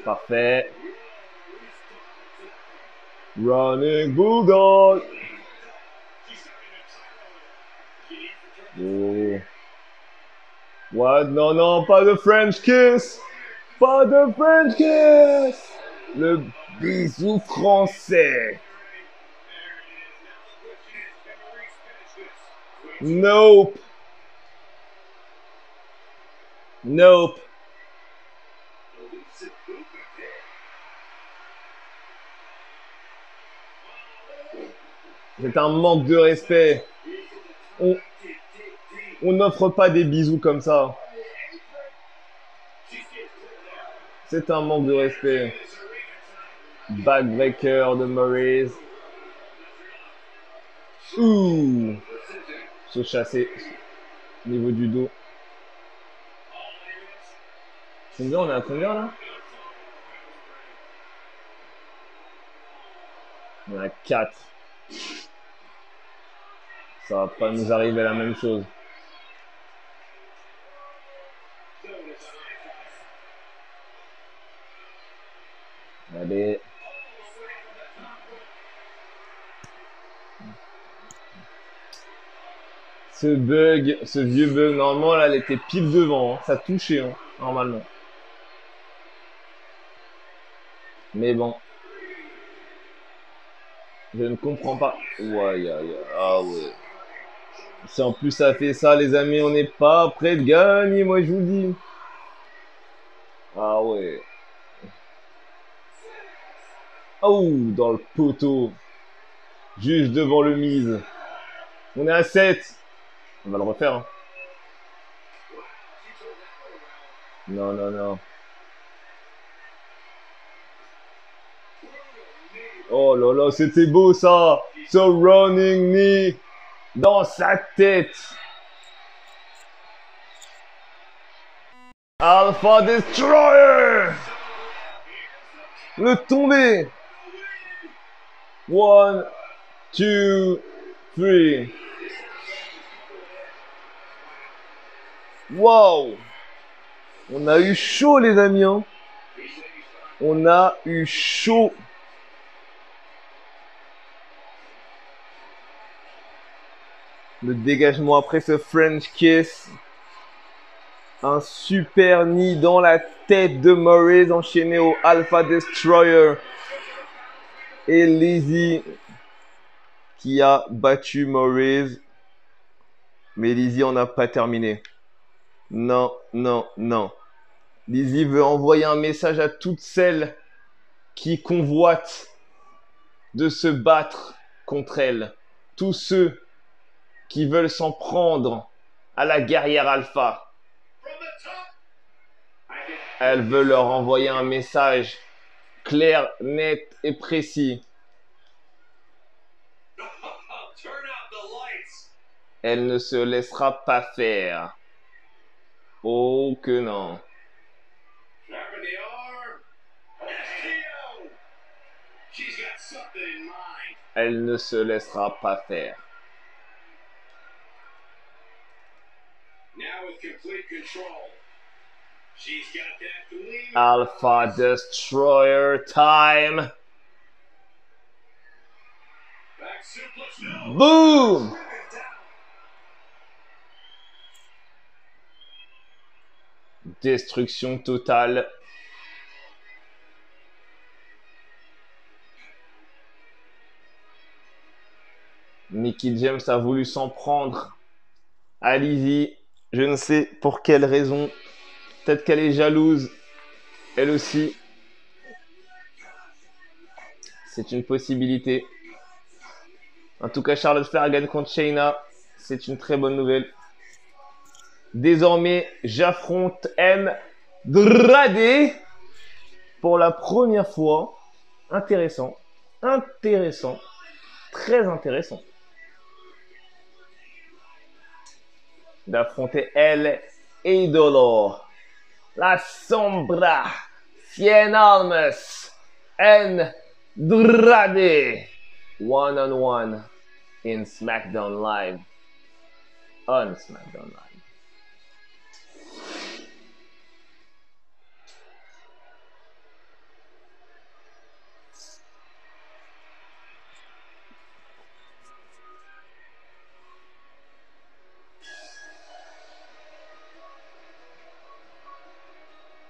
Parfait. Running Bulldog. Oh. What? Non, non, pas de French kiss. Pas de French kiss. Le bisou français. Nope. Nope. C'est un manque de respect. On n'offre pas des bisous comme ça. C'est un manque de respect. Backbreaker de Maryse. Ouh. Se chasser au niveau du dos. Combien on est à combien là? On est à 4. Ça va pas nous arriver à la même chose. Allez. Ce bug, ce vieux bug, normalement, là, elle était pile devant. Hein. Ça touchait, hein, normalement. Mais bon. Je ne comprends pas. Ouais, ah ouais. Si en plus ça fait ça, les amis, on n'est pas prêt de gagner, moi, je vous dis. Ah ouais. Oh, dans le poteau. Juste devant le mise. On est à 7. On va le refaire. Hein. Non, non, non. Oh là là, c'était beau ça. Ce running knee dans sa tête. Alpha Destroyer. Le tombé. 1, 2, 3. Wow. On a eu chaud les amis. Hein. On a eu chaud. Le dégagement après ce French kiss. Un super nid dans la tête de Maryse enchaîné au Alpha Destroyer. Et Lizzy qui a battu Maryse. Mais Lizzy en a pas terminé. Non, non, non. Lizzy veut envoyer un message à toutes celles qui convoitent de se battre contre elle. Tous ceux qui veulent s'en prendre à la guerrière alpha. Elle veut leur envoyer un message clair, net et précis. Elle ne se laissera pas faire. Oh que non. Elle ne se laissera pas faire. Alpha Destroyer time. Boom! Destruction totale. Mickie James a voulu s'en prendre à Lizzie. Je ne sais pour quelle raison. Peut-être qu'elle est jalouse. Elle aussi. C'est une possibilité. En tout cas, Charlotte Flair gagne contre Shayna. C'est une très bonne nouvelle. Désormais, j'affronte Andrade pour la première fois. Intéressant. Intéressant. Très intéressant. D'affronter El Idolo. La Sombra. Cien Almas. Andrade. One-on-one in SmackDown Live. On SmackDown Live.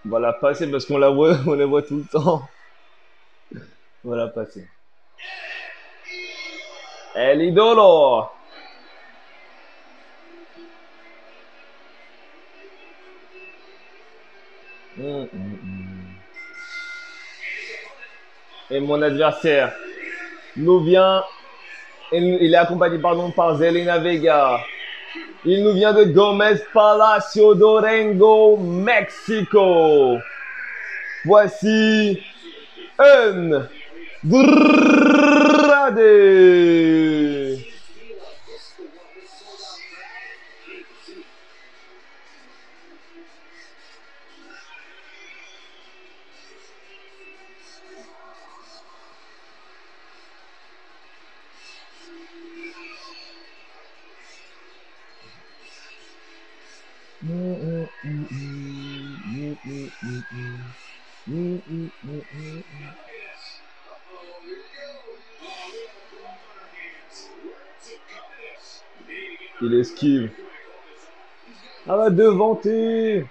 Voilà, passer parce qu'on la voit tout le temps. Voilà, passer. El Idolo. Et mon adversaire nous vient, il est accompagné par Zelina Vega. Il nous vient de Gomez Palacio d'Orengo, Mexico. Voici Andrade. Il esquive. Ah va devanter.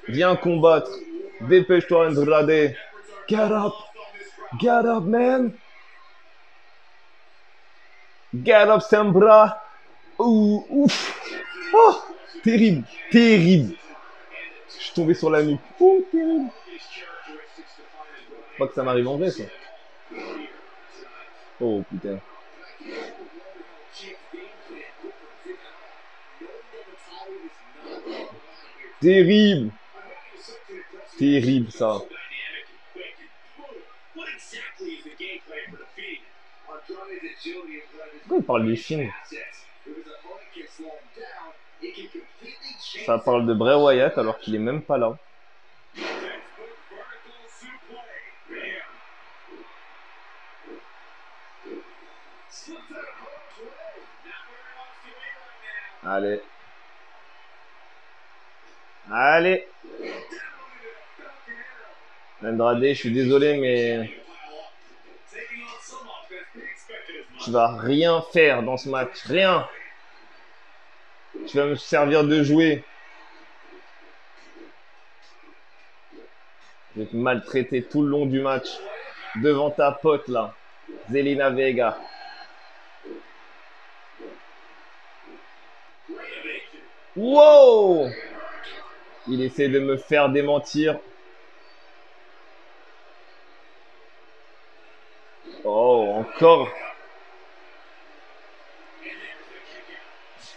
Viens combattre. Dépêche-toi Andrade. Get up. Get up, man. Get up, Sambra. Ouf. Oh, terrible. Terrible. Je suis tombé sur la nuque. Oh, terrible. Je crois que ça m'arrive en vrai, ça. Oh, putain. Terrible. Terrible, ça. Pourquoi il parle des films? Ça parle de Bray Wyatt alors qu'il est même pas là. Allez. Allez. Andrade, je suis désolé, mais tu vas rien faire dans ce match. Rien. Tu vas me servir de jouet. Je vais te maltraiter tout le long du match. Devant ta pote, là. Zelina Vega. Wow! Il essaie de me faire démentir. Oh, encore.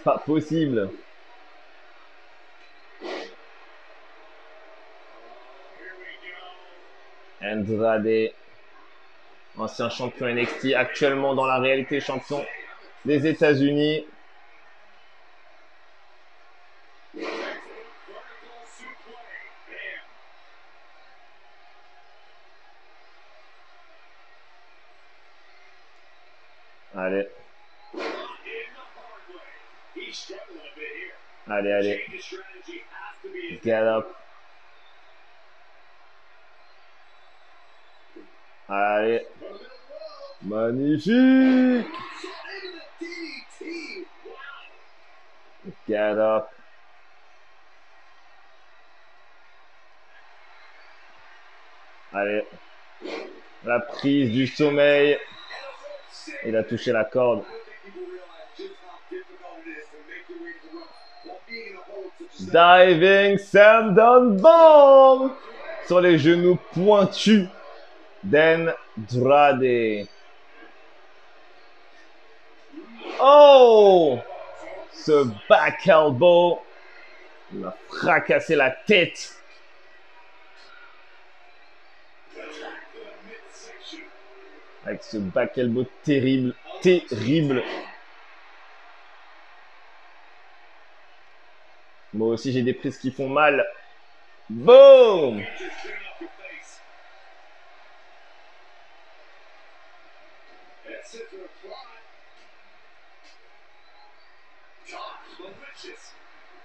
Pas possible. Andrade, ancien champion NXT, actuellement dans la réalité champion des États-Unis. Allez. Allez, allez. Get up. Allez. Magnifique. Get up. Allez. La prise du sommeil. Il a touché la corde. Diving Sandown Bomb sur les genoux pointus d'Andrade. Oh! Ce back elbow. Il m'a fracassé la tête. Avec ce back elbow terrible, terrible. Moi aussi, j'ai des prises qui font mal. Boom!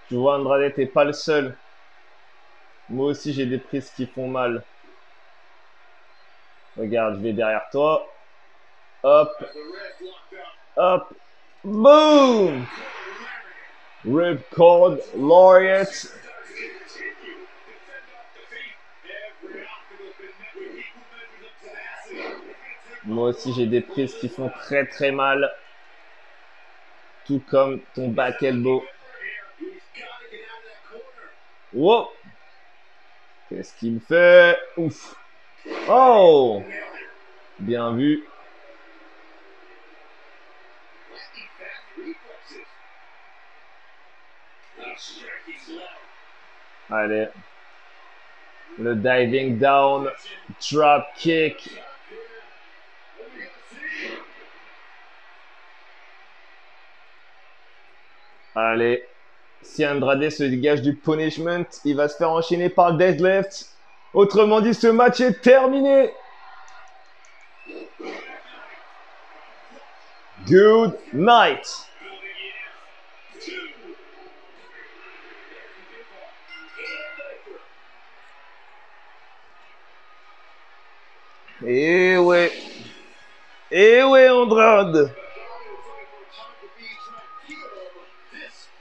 Tu vois, Andrade, t'es pas le seul. Moi aussi, j'ai des prises qui font mal. Regarde, je vais derrière toi. Hop. Hop. Boom! Ripcord Lariat. Moi aussi, j'ai des prises qui font très très mal. Tout comme ton back elbow. Wow! Qu'est-ce qu'il fait? Ouf! Oh! Bien vu. Allez. Le diving down. Drop kick. Allez. Si Andrade se dégage du punishment, il va se faire enchaîner par le deadlift. Autrement dit, ce match est terminé. Good night. Eh ouais. Eh ouais, Andrade.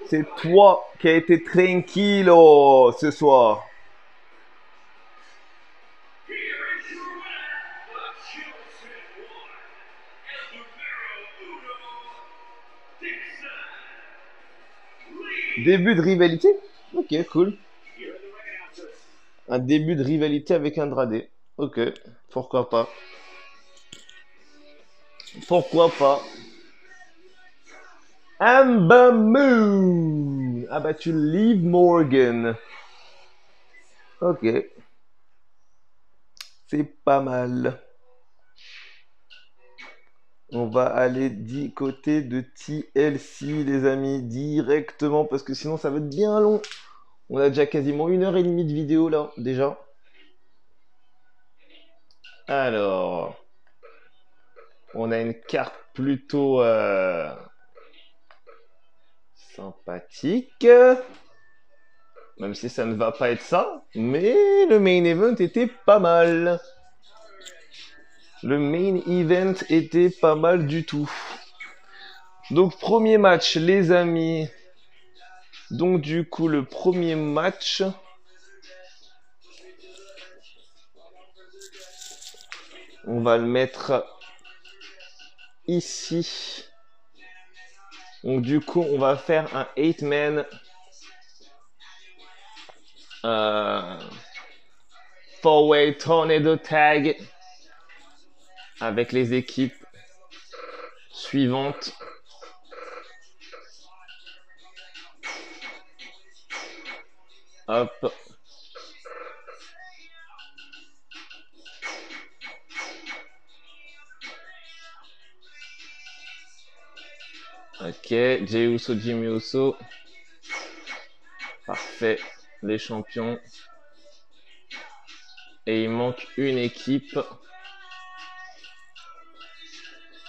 C'est toi qui as été tranquillo ce soir. Début de rivalité? Ok, cool. Un début de rivalité avec Andrade. Ok, pourquoi pas. Pourquoi pas. Ember Moon a battu Liv Morgan. Ok. C'est pas mal. On va aller du côté de TLC, les amis, directement, parce que sinon ça va être bien long. On a déjà quasiment 1h30 de vidéo là, déjà. Alors, on a une carte plutôt sympathique. Même si ça ne va pas être ça. Mais le main event était pas mal. Le main event était pas mal du tout. Donc, premier match, les amis. Donc, du coup, le premier match. On va le mettre ici. Donc, du coup, on va faire un 8-man. 4-way tornado tag. avec les équipes suivantes. Hop. Ok, Jey Uso, Jimmy Uso. Parfait, les champions. Et il manque une équipe.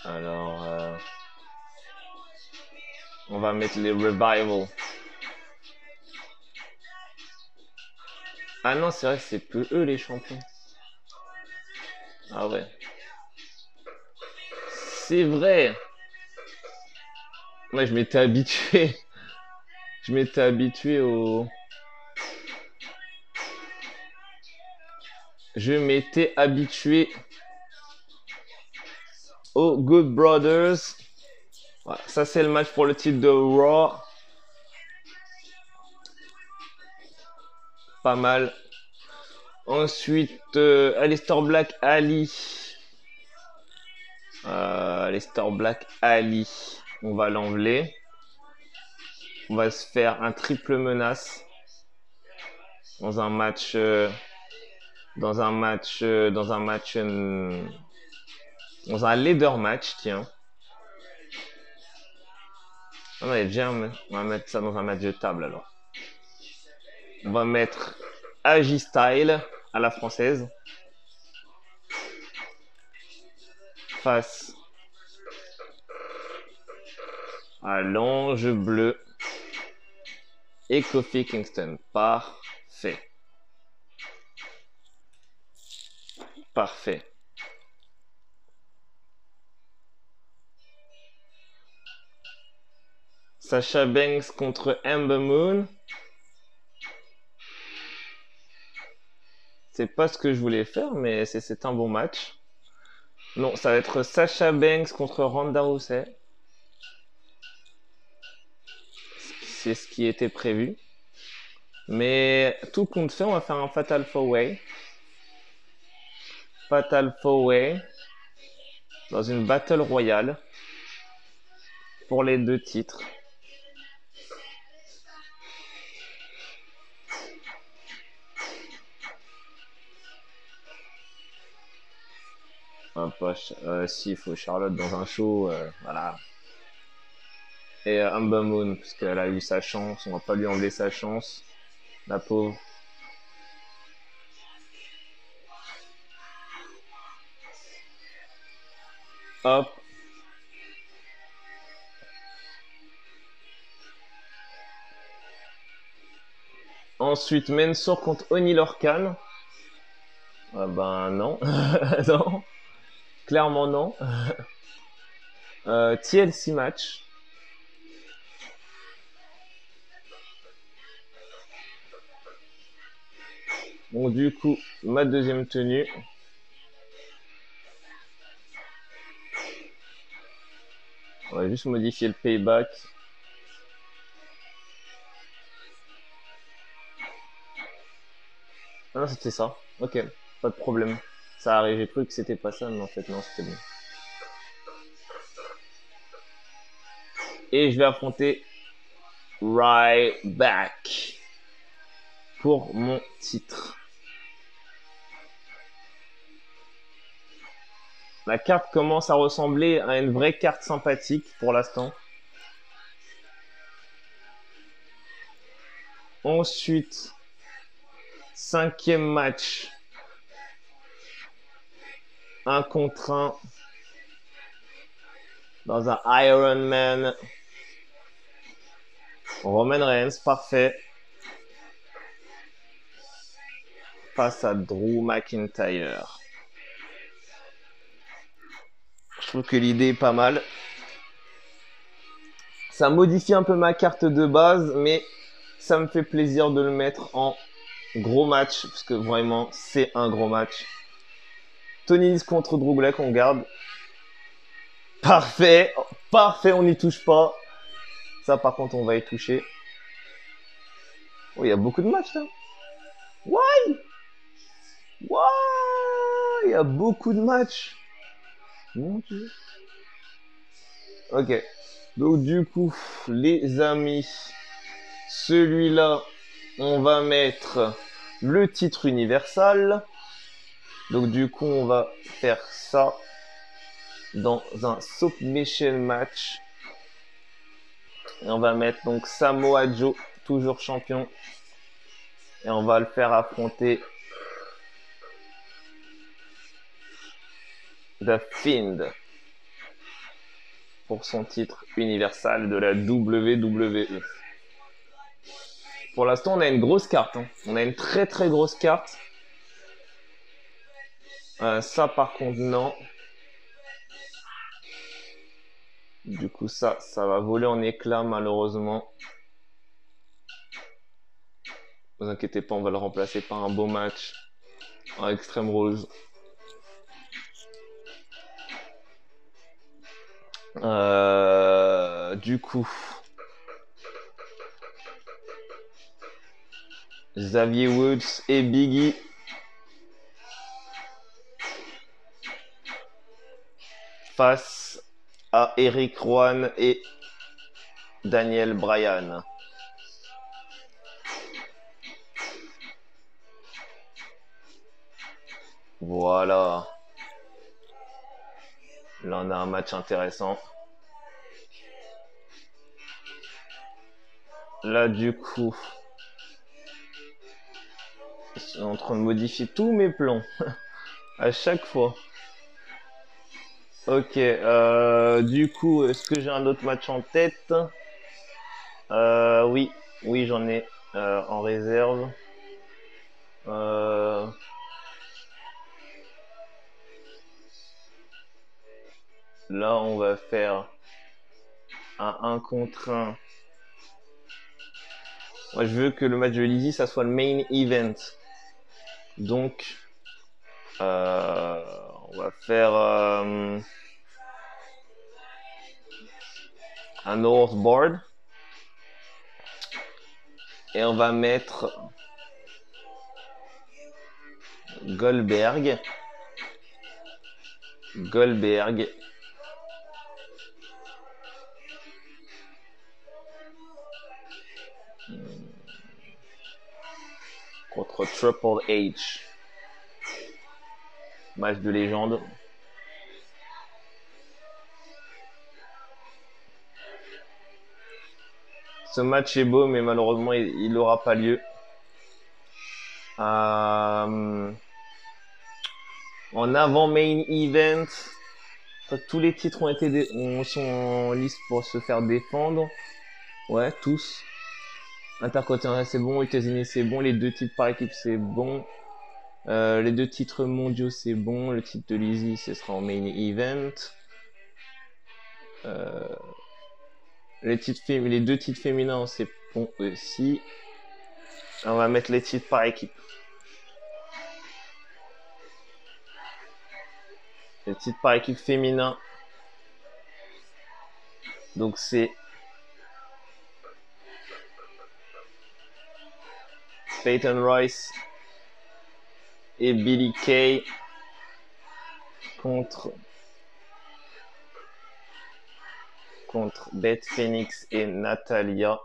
Alors, on va mettre les Revival. Ah non, c'est vrai que c'est peu eux les champions. Ah ouais. C'est vrai. Moi, je m'étais habitué. Je m'étais habitué au... Je m'étais habitué aux Good Brothers. Voilà, ça, c'est le match pour le titre de Raw. Pas mal. Ensuite, Aleister Black, Ali. Aleister Black, Ali. On va l'enlever. On va se faire un triple menace dans un match, dans un ladder match, tiens. On va mettre ça dans un match de table alors. On va mettre AJ Style à la française face à l'Ange Bleu et Kofi Kingston. Parfait. Parfait. Sasha Banks contre Ember Moon. C'est pas ce que je voulais faire, mais c'est un bon match. Non, ça va être Sasha Banks contre Ronda Rousey. C'est ce qui était prévu. Mais tout compte fait, on va faire un Fatal 4-Way. Fatal 4-Way dans une Battle Royale pour les deux titres. Si, il faut Charlotte dans un show, voilà. Et Ember Moon, parce qu'elle a eu sa chance, on va pas lui enlever sa chance, la pauvre. Hop. Ensuite, Mansoor contre Oni Lorcan. Ben non, non, clairement non. TLC match. Bon, du coup, ma deuxième tenue. On va juste modifier le payback. Ah non, c'était ça. Ok, pas de problème. Ça arrive, j'ai cru que c'était pas ça, mais en fait non, c'était bon. Et je vais affronter Ryback pour mon titre. La carte commence à ressembler à une vraie carte sympathique pour l'instant. Ensuite, 5e match. 1 contre 1 dans un Iron Man. Roman Reigns, parfait. Face à Drew McIntyre. Je trouve que l'idée est pas mal. Ça modifie un peu ma carte de base, mais ça me fait plaisir de le mettre en gros match, parce que vraiment, c'est un gros match. Tony Nese contre Drew Black, on garde. Parfait, parfait, on n'y touche pas. Ça, par contre, on va y toucher. Oh, il y a beaucoup de matchs, là. Why? Il y a beaucoup de matchs. Ok. Donc du coup, les amis, celui-là, on va mettre le titre universal. Donc du coup, on va faire ça dans un submission match. Et on va mettre donc Samoa Joe, toujours champion. Et on va le faire affronter The Fiend pour son titre universal de la WWE. Pour l'instant, on a une grosse carte. Hein. On a une très très grosse carte. Ça, par contre, non. Du coup, ça va voler en éclats, malheureusement. Ne vous inquiétez pas, on va le remplacer par un beau match en Extreme Rules. Du coup, Xavier Woods et Biggie face à Eric Rowan et Daniel Bryan. Voilà. Là, on a un match intéressant. Là, du coup, je suis en train de modifier tous mes plans à chaque fois. Ok, du coup, est-ce que j'ai un autre match en tête? Oui, j'en ai en réserve. Là, on va faire un 1 contre 1. Moi, je veux que le match de Lizzy, ça soit le main event. Donc, on va faire un Northboard. Et on va mettre Goldberg. Contre Triple H. Match de légende. Ce match est beau, mais malheureusement, il n'aura pas lieu. En avant main event, tous les titres sont en liste pour se faire défendre. Ouais, tous. Intercontinental c'est bon, États-Unis c'est bon, les 2 titres par équipe c'est bon. Les 2 titres mondiaux c'est bon, le titre de Lizzy ce sera en main event. Les 2 titres féminins c'est bon aussi. On va mettre les titres par équipe. Les titres par équipe féminin. Donc c'est Peyton Royce et Billie Kay contre Beth Phoenix et Natalia.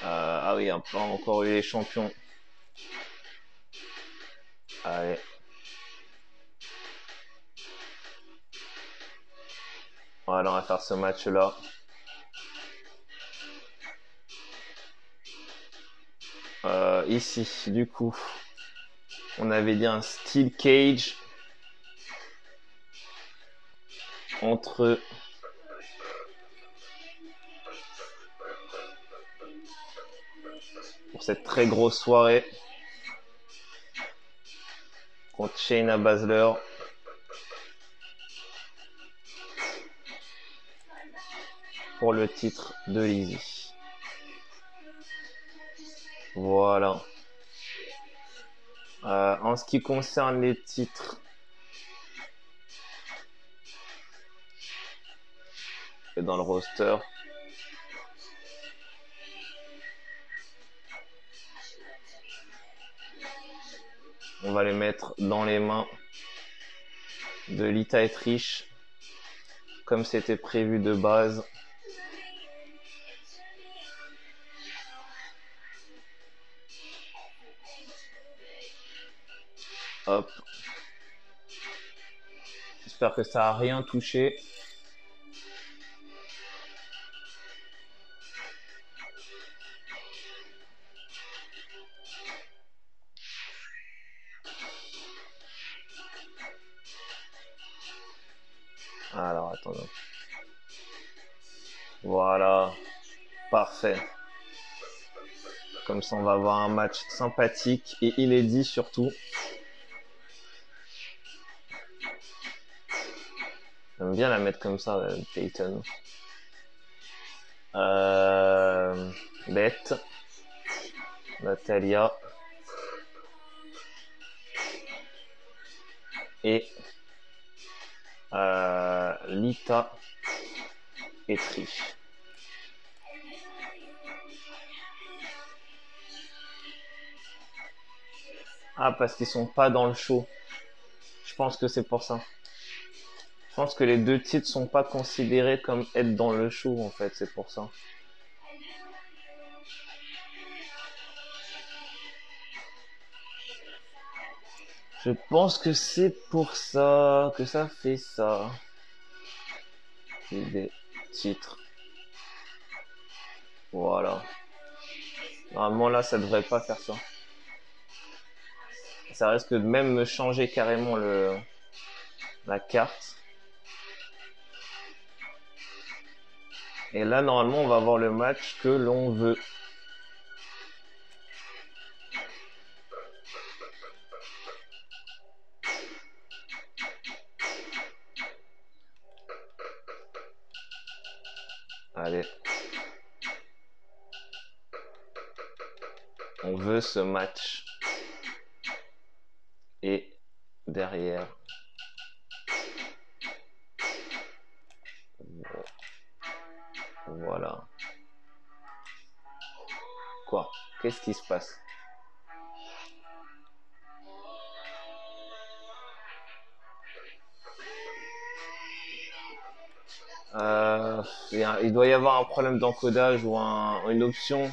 Ah oui, pas encore eu les champions. Allez. Voilà, on va faire ce match-là. Ici, du coup, on avait dit un Steel Cage entre pour cette très grosse soirée contre Shayna Baszler. Pour le titre de Lizzy. Voilà. En ce qui concerne les titres, est dans le roster. On va les mettre dans les mains de Lita et Trish, comme c'était prévu de base. Hop. J'espère que ça a rien touché. Alors, attendons. Voilà. Parfait. Comme ça, on va avoir un match sympathique et inédit surtout. J'aime bien la mettre comme ça, Peyton. Beth. Natalia. Et Lita et Trish. Ah, parce qu'ils sont pas dans le show. Je pense que c'est pour ça. Je pense que les deux titres sont pas considérés comme être dans le show, en fait. C'est pour ça. Je pense que c'est pour ça que ça fait ça. Et des titres. Voilà. Normalement, là, ça devrait pas faire ça. Ça risque de même me changer carrément la carte. Et là, normalement, on va avoir le match que l'on veut. Allez. On veut ce match. Et derrière. Voilà. Quoi? Qu'est-ce qui se passe? Il doit y avoir un problème d'encodage ou une option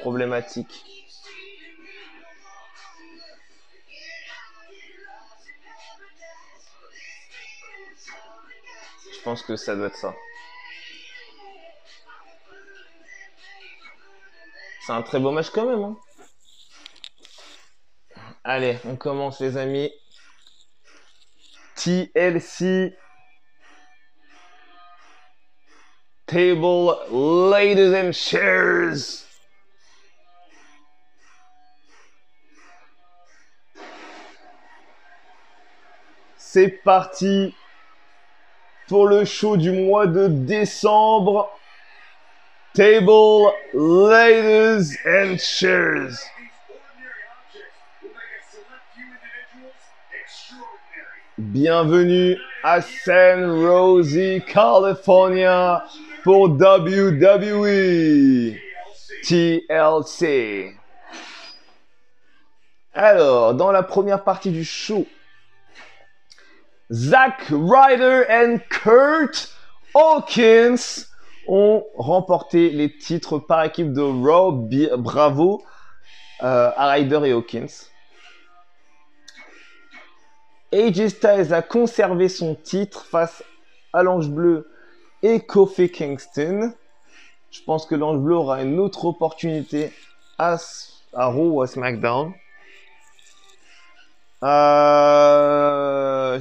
problématique. Je pense que ça doit être ça. C'est un très beau match quand même. Hein. Allez, on commence les amis. TLC Table, ladies and chairs. C'est parti pour le show du mois de décembre. Table, ladies and chairs. Bienvenue à San Rosie, California pour WWE TLC. Alors, dans la première partie du show, Zack Ryder et Kurt Hawkins ont remporté les titres par équipe de Raw. Bravo à Ryder et Hawkins. AJ Styles a conservé son titre face à l'Ange Bleu et Kofi Kingston. Je pense que l'Ange Bleu aura une autre opportunité à Raw ou à SmackDown.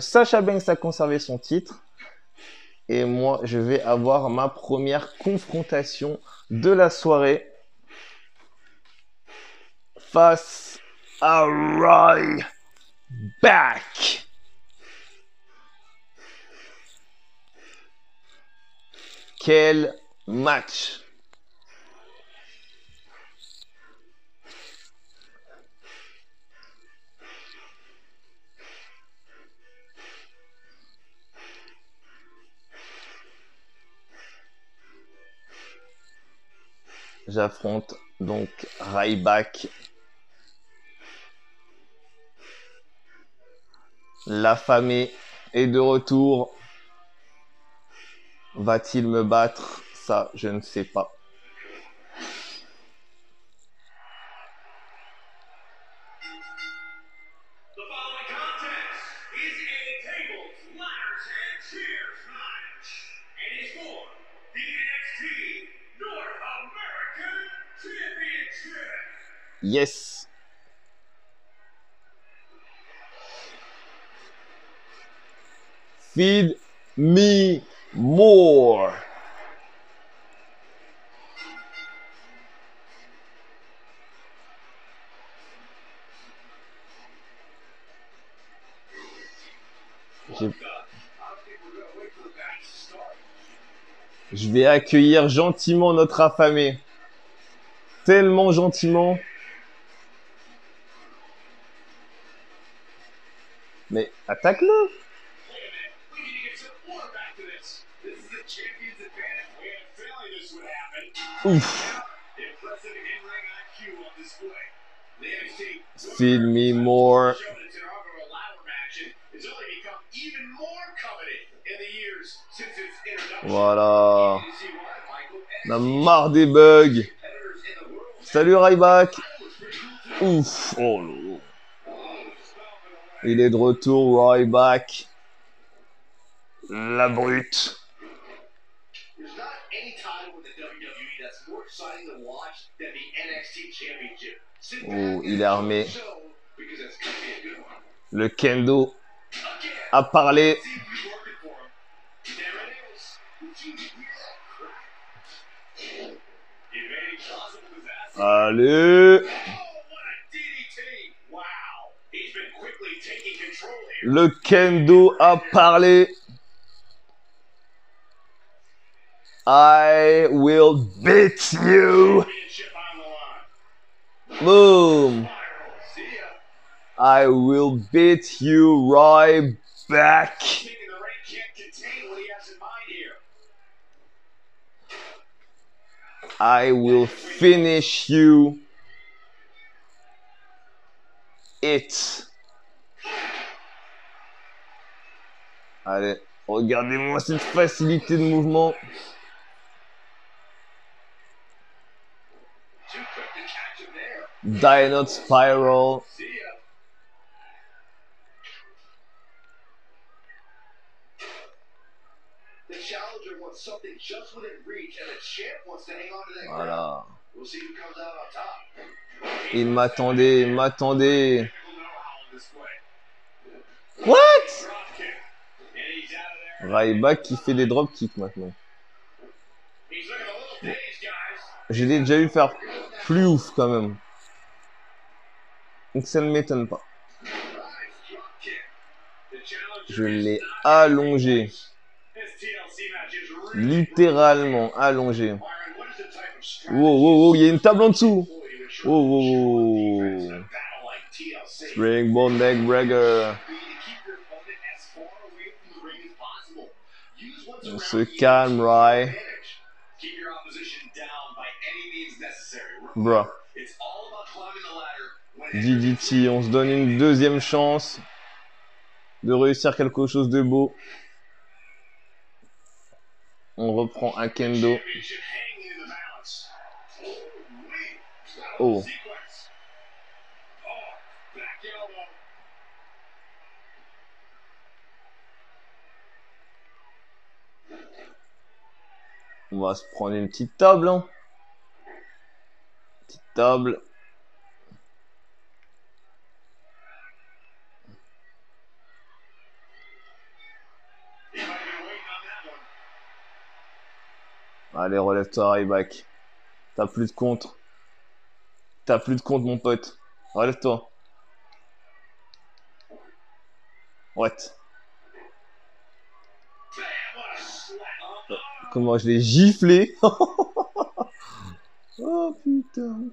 Sasha Banks a conservé son titre. Et moi, je vais avoir ma première confrontation de la soirée face à Ryback. Quel match! J'affronte donc Ryback. L'affamé est de retour. Va-t-il me battre? Ça, je ne sais pas. Yes. Feed me more. Je vais accueillir gentiment notre affamé. Tellement gentiment. Mais attaque-le. Ouf. Feed me more. Voilà. On a marre des bugs. Salut Ryback. Ouf. Oh là. Il est de retour, Ryback. La brute. Oh, il est armé. Le kendo a parlé. Allez. Le kendo a parlé. I will beat you. Boom. I will beat you right back. I will finish you. It. Allez, regardez-moi cette facilité de mouvement. Dynot Spiral. Voilà. Il m'attendait, il m'attendait. What? Ryback qui fait des dropkicks maintenant. J'ai déjà eu faire plus ouf quand même. Donc ça ne m'étonne pas. Je l'ai allongé. Littéralement allongé. Wow, wow, wow, il y a une table en dessous. Wow, wow, wow. Springboard neck breaker. On se calme, Ry. Bruh. DDT, on se donne une deuxième chance de réussir quelque chose de beau. On reprend un kendo. Oh. On va se prendre une petite table. Hein. Petite table. Allez, relève-toi, Ryback. T'as plus de contre. T'as plus de contre, mon pote. Relève-toi. What? Comment je l'ai giflé. Oh putain.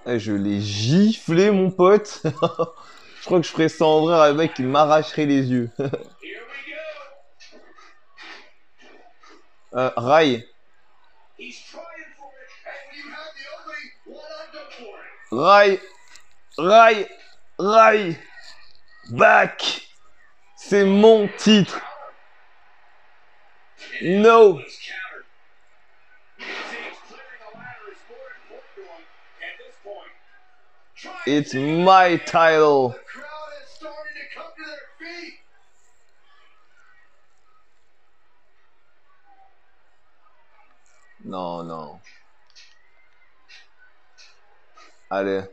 Eh, je l'ai giflé, mon pote. Je crois que je ferais ça en vrai, Ryback, il m'arracherait les yeux. Ry, Rai, back. C'est mon titre. No. It's my title. Non, non. Allez.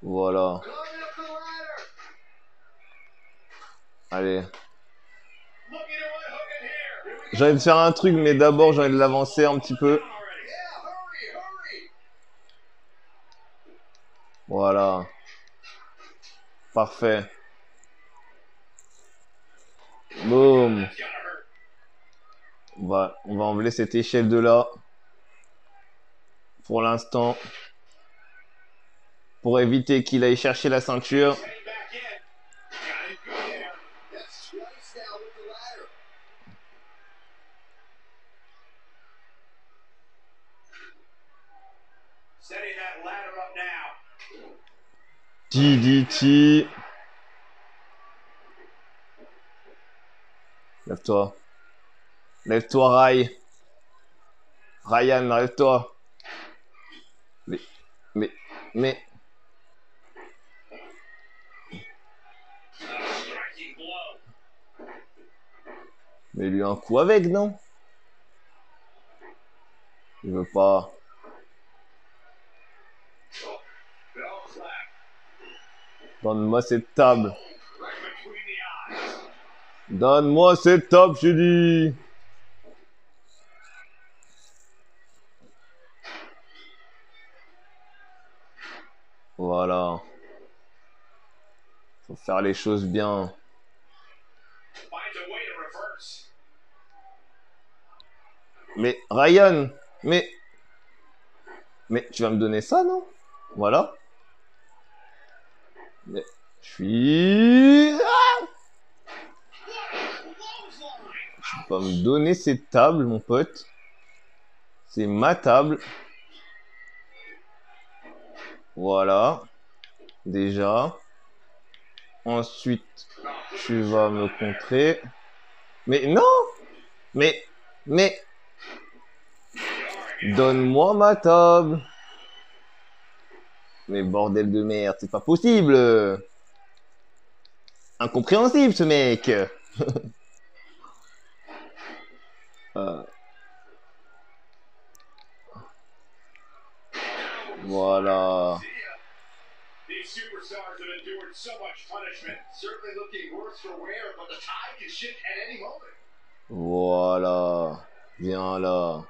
Voilà. Allez. J'ai envie de faire un truc, mais d'abord, j'ai envie de l'avancer un petit peu. Voilà. Parfait. Boum. On va enlever cette échelle de là. Pour l'instant. Pour éviter qu'il aille chercher la ceinture. DDT. Lève-toi. Lève-toi, Rai. Ryan, lève-toi. Mais. Mais lui un coup avec, non? Il veut pas. Donne-moi cette table. Donne-moi cette table, je dis. Voilà. Faut faire les choses bien. Mais Ryan, mais tu vas me donner ça, non? Voilà. Mais je suis... Ah, tu vas me donner cette table, mon pote. C'est ma table. Voilà. Déjà. Ensuite, tu vas me contrer. Mais non! Mais... Donne-moi ma table. Mais bordel de merde, c'est pas possible. Incompréhensible, ce mec. Voilà. Voilà. Viens là.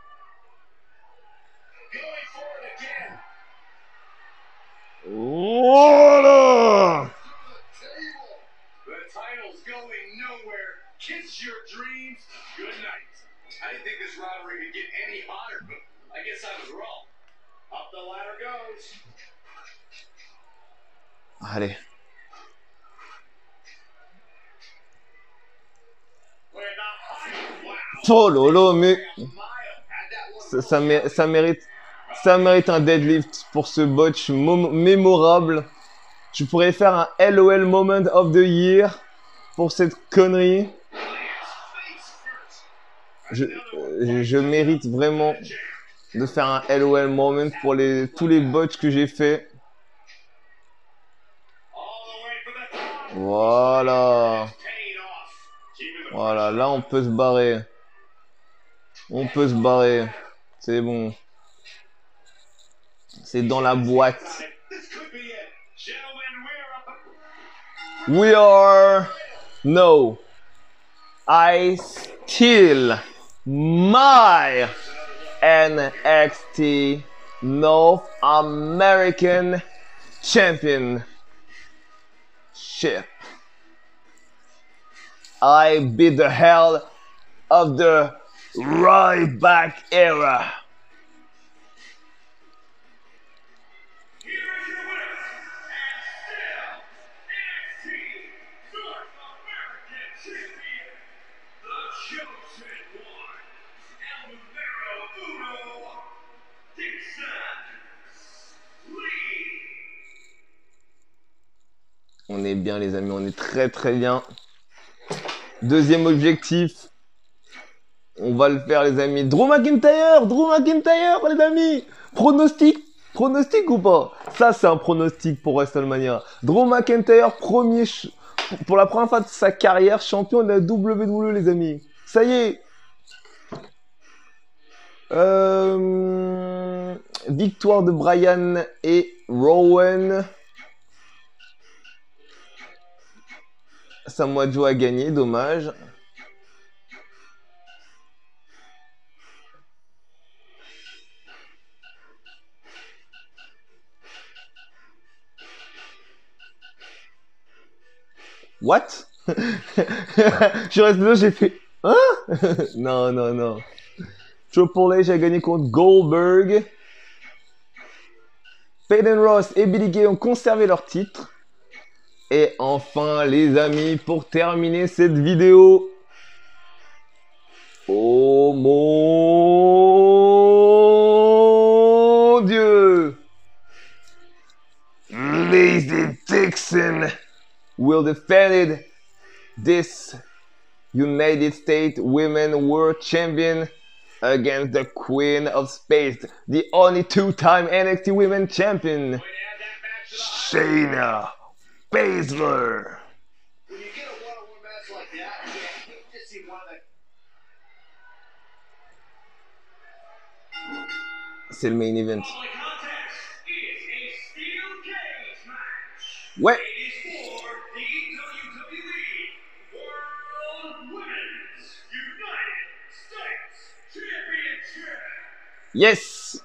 Voilà. Allez. Oh lolo, mais ça mérite un deadlift pour ce botch mémorable. Tu pourrais faire un LOL Moment of the Year pour cette connerie. Je mérite vraiment de faire un LOL Moment pour tous les botches que j'ai fait. Voilà. Voilà, là on peut se barrer. On peut se barrer. C'est bon. C'est dans la boîte. We are... No. I still my NXT North American Championship. I beat the hell of the Ryback era. est bien, les amis. On est très, très bien. Deuxième objectif. On va le faire, les amis. Drew McIntyre, les amis. Pronostic ou pas? Ça, c'est un pronostic pour WrestleMania. Drew McIntyre, pour la première fois de sa carrière, champion de la WWE, les amis. Ça y est. Victoire de Bryan et Rowan. Samoa Joe a gagné, dommage. What? Je suis resté là, j'ai fait... Hein? Non. Triple H a gagné contre Goldberg. Peyton Ross et Billy Kay ont conservé leur titre. Et enfin, les amis, pour terminer cette vidéo... Oh mon Dieu! Lacey Dixon will defend this United States Women World Champion against the Queen of Space, the only two-time NXT Women Champion, Shayna Baszler. When you get a one-on-one match like that, you hate to see one of the... C'est le main event. Ouais. Yes.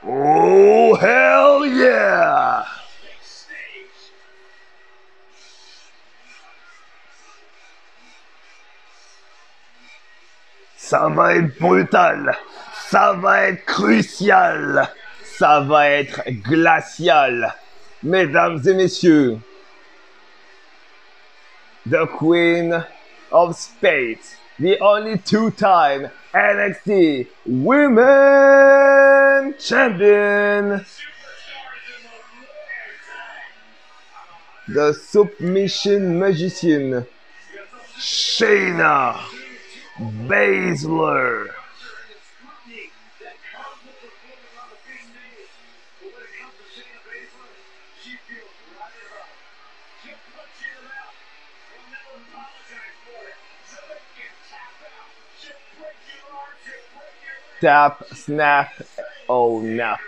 Oh hell yeah. Ça va être brutal. Ça va être crucial. Ça va être glacial. Mesdames et messieurs, the Queen of Space, the only two-time NXT Women Champion, the Submission Magician, Shayna Baszler. Tap, snap, oh nap.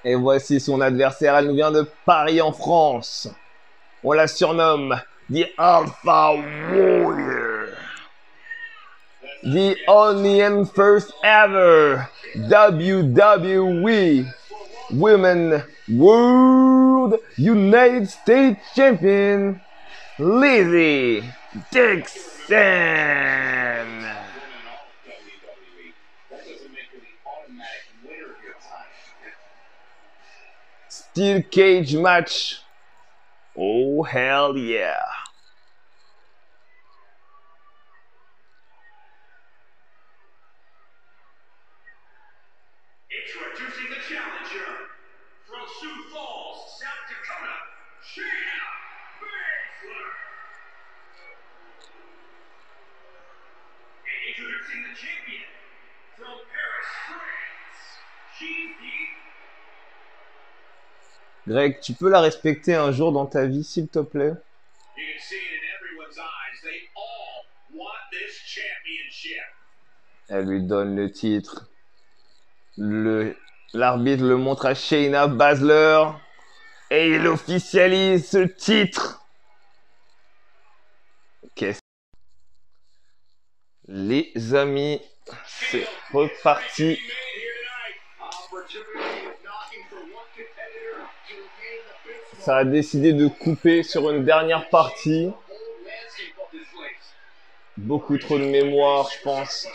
Et voici son adversaire, elle nous vient de Paris en France. On la surnomme The Alpha Warrior. The only and first ever WWE Women World United States Champion, Lacey Dixon. Steel cage match. Oh hell yeah. Introducing the challenger from Sioux Falls, South Dakota, Shayna Baszler. And introducing the champion from Paris, France, she's the... Greg, tu peux la respecter un jour dans ta vie, s'il te plaît? You can see it in everyone's eyes. They all want this championship. Elle lui donne le titre. L'arbitre le montre à Shayna Baszler et il officialise ce titre. Qu'est-ce? Les amis, c'est reparti. Ça a décidé de couper sur une dernière partie. Beaucoup trop de mémoire, je pense.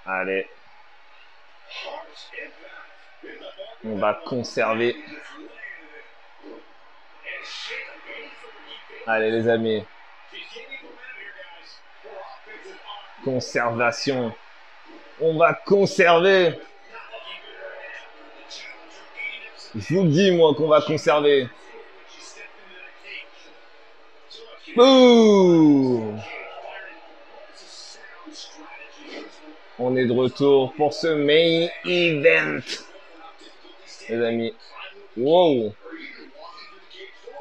Allez. On va conserver. Allez les amis. Conservation. On va conserver. Je vous le dis moi qu'on va conserver. Boum! On est de retour pour ce main event. Les amis. Wow.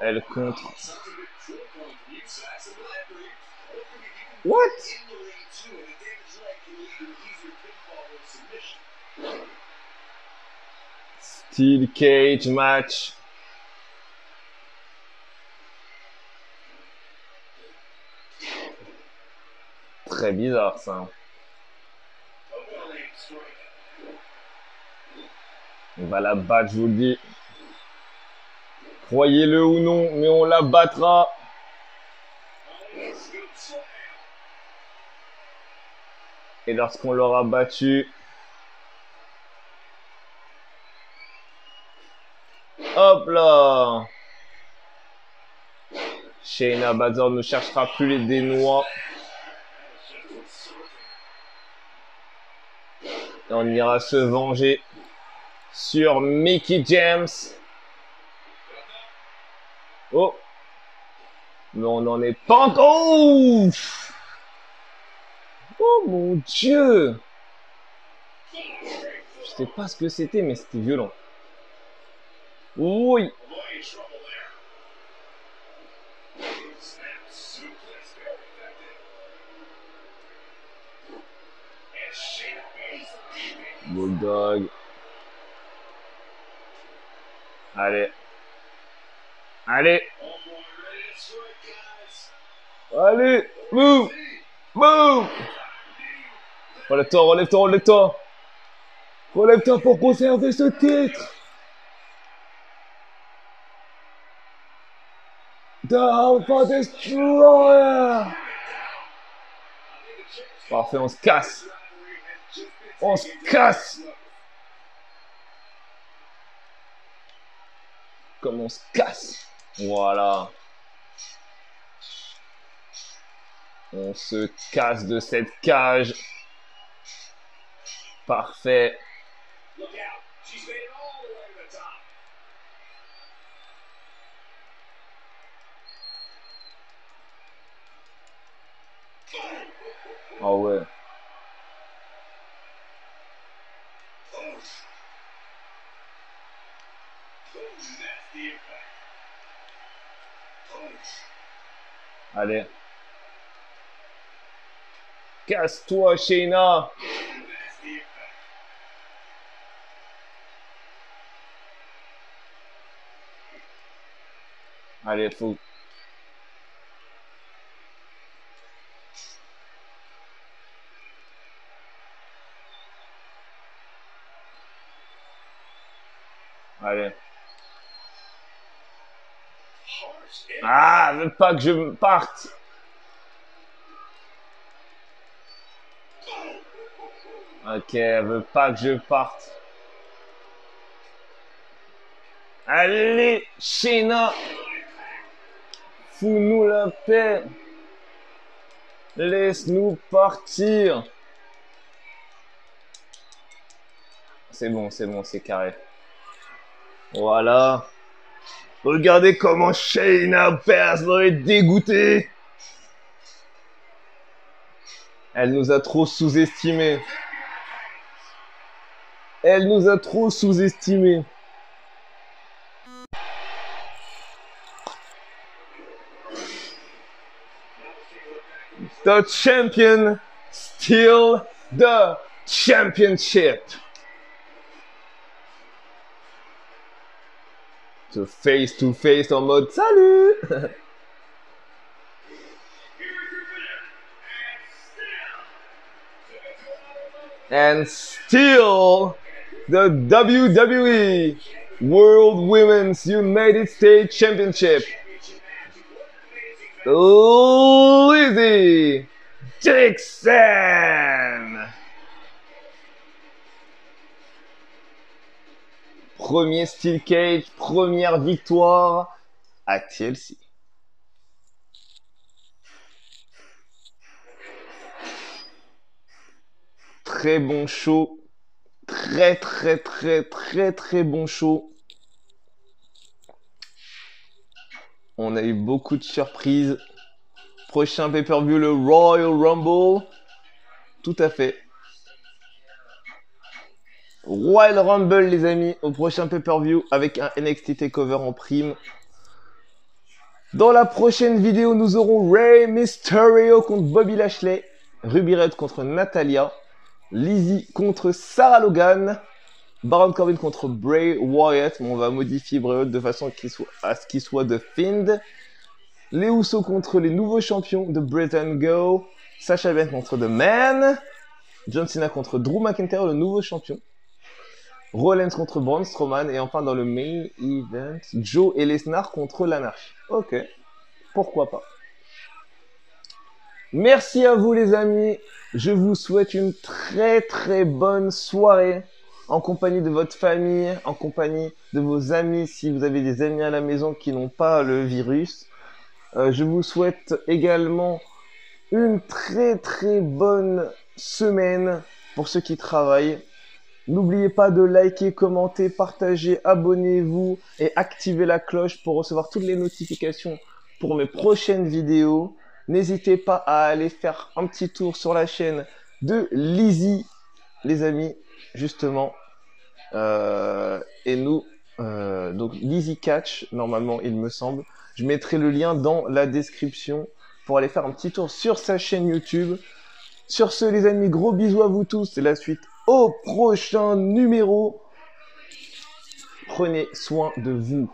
Elle contre. What? Steel cage match. Très bizarre ça. On va la battre, je vous le dis. Croyez-le ou non, mais on la battra. Et lorsqu'on l'aura battue, hop là, Shayna Baszler ne cherchera plus les dénois. Et on ira se venger sur Mickie James. Oh, mais on n'en est pas encore. Oh mon Dieu! Je sais pas ce que c'était, mais c'était violent. Oui! Bulldog. Allez. Allez. Allez. Move. Move. Relève-toi, relève-toi, relève-toi. Relève-toi pour conserver ce titre. The Alpha Destroyer. Parfait, on se casse. On se casse. Comme on se casse. Voilà. On se casse de cette cage. Parfait. Oh ouais. Allez. Casse-toi, Shayna. Allez, faut... Allez. Ah, elle veut pas que je parte. Ok, elle veut pas que je parte. Allez, Shayna. Fous-nous la paix. Laisse-nous partir. C'est bon, c'est carré. Voilà. Regardez comment Shayna Baszler est dégoûtée. Elle nous a trop sous-estimés. Elle nous a trop sous-estimés. The champion steal the championship. So face to face en mode salut. And still the WWE World Women's United States Championship. Lizzie Dixon. Premier Steel Cage, première victoire à TLC. Très bon show. Très bon show. On a eu beaucoup de surprises. Prochain pay-per-view, le Royal Rumble. Tout à fait. Royal Rumble, les amis, au prochain pay-per-view avec un NXT TakeOver en prime. Dans la prochaine vidéo, nous aurons Rey Mysterio contre Bobby Lashley, Ruby Riott contre Natalya, Lizzy contre Sarah Logan, Baron Corbin contre Bray Wyatt, mais on va modifier Bray Wyatt de façon à ce qu'il soit The Fiend, les Usos contre les nouveaux champions de Britain Go, Sasha Banks contre The Man, John Cena contre Drew McIntyre, le nouveau champion, Rollins contre Braun Strowman, et enfin dans le main event, Joe et Lesnar contre l'Anarchie. Ok, pourquoi pas. Merci à vous les amis, je vous souhaite une très bonne soirée en compagnie de votre famille, en compagnie de vos amis, si vous avez des amis à la maison qui n'ont pas le virus. Je vous souhaite également une très bonne semaine pour ceux qui travaillent. N'oubliez pas de liker, commenter, partager, abonnez-vous et activez la cloche pour recevoir toutes les notifications pour mes prochaines vidéos. N'hésitez pas à aller faire un petit tour sur la chaîne de Lizzy, les amis, justement. Et nous, donc Lizzy Catch, normalement, il me semble. Je mettrai le lien dans la description pour aller faire un petit tour sur sa chaîne YouTube. Sur ce, les amis, gros bisous à vous tous. C'est la suite au prochain numéro. Prenez soin de vous.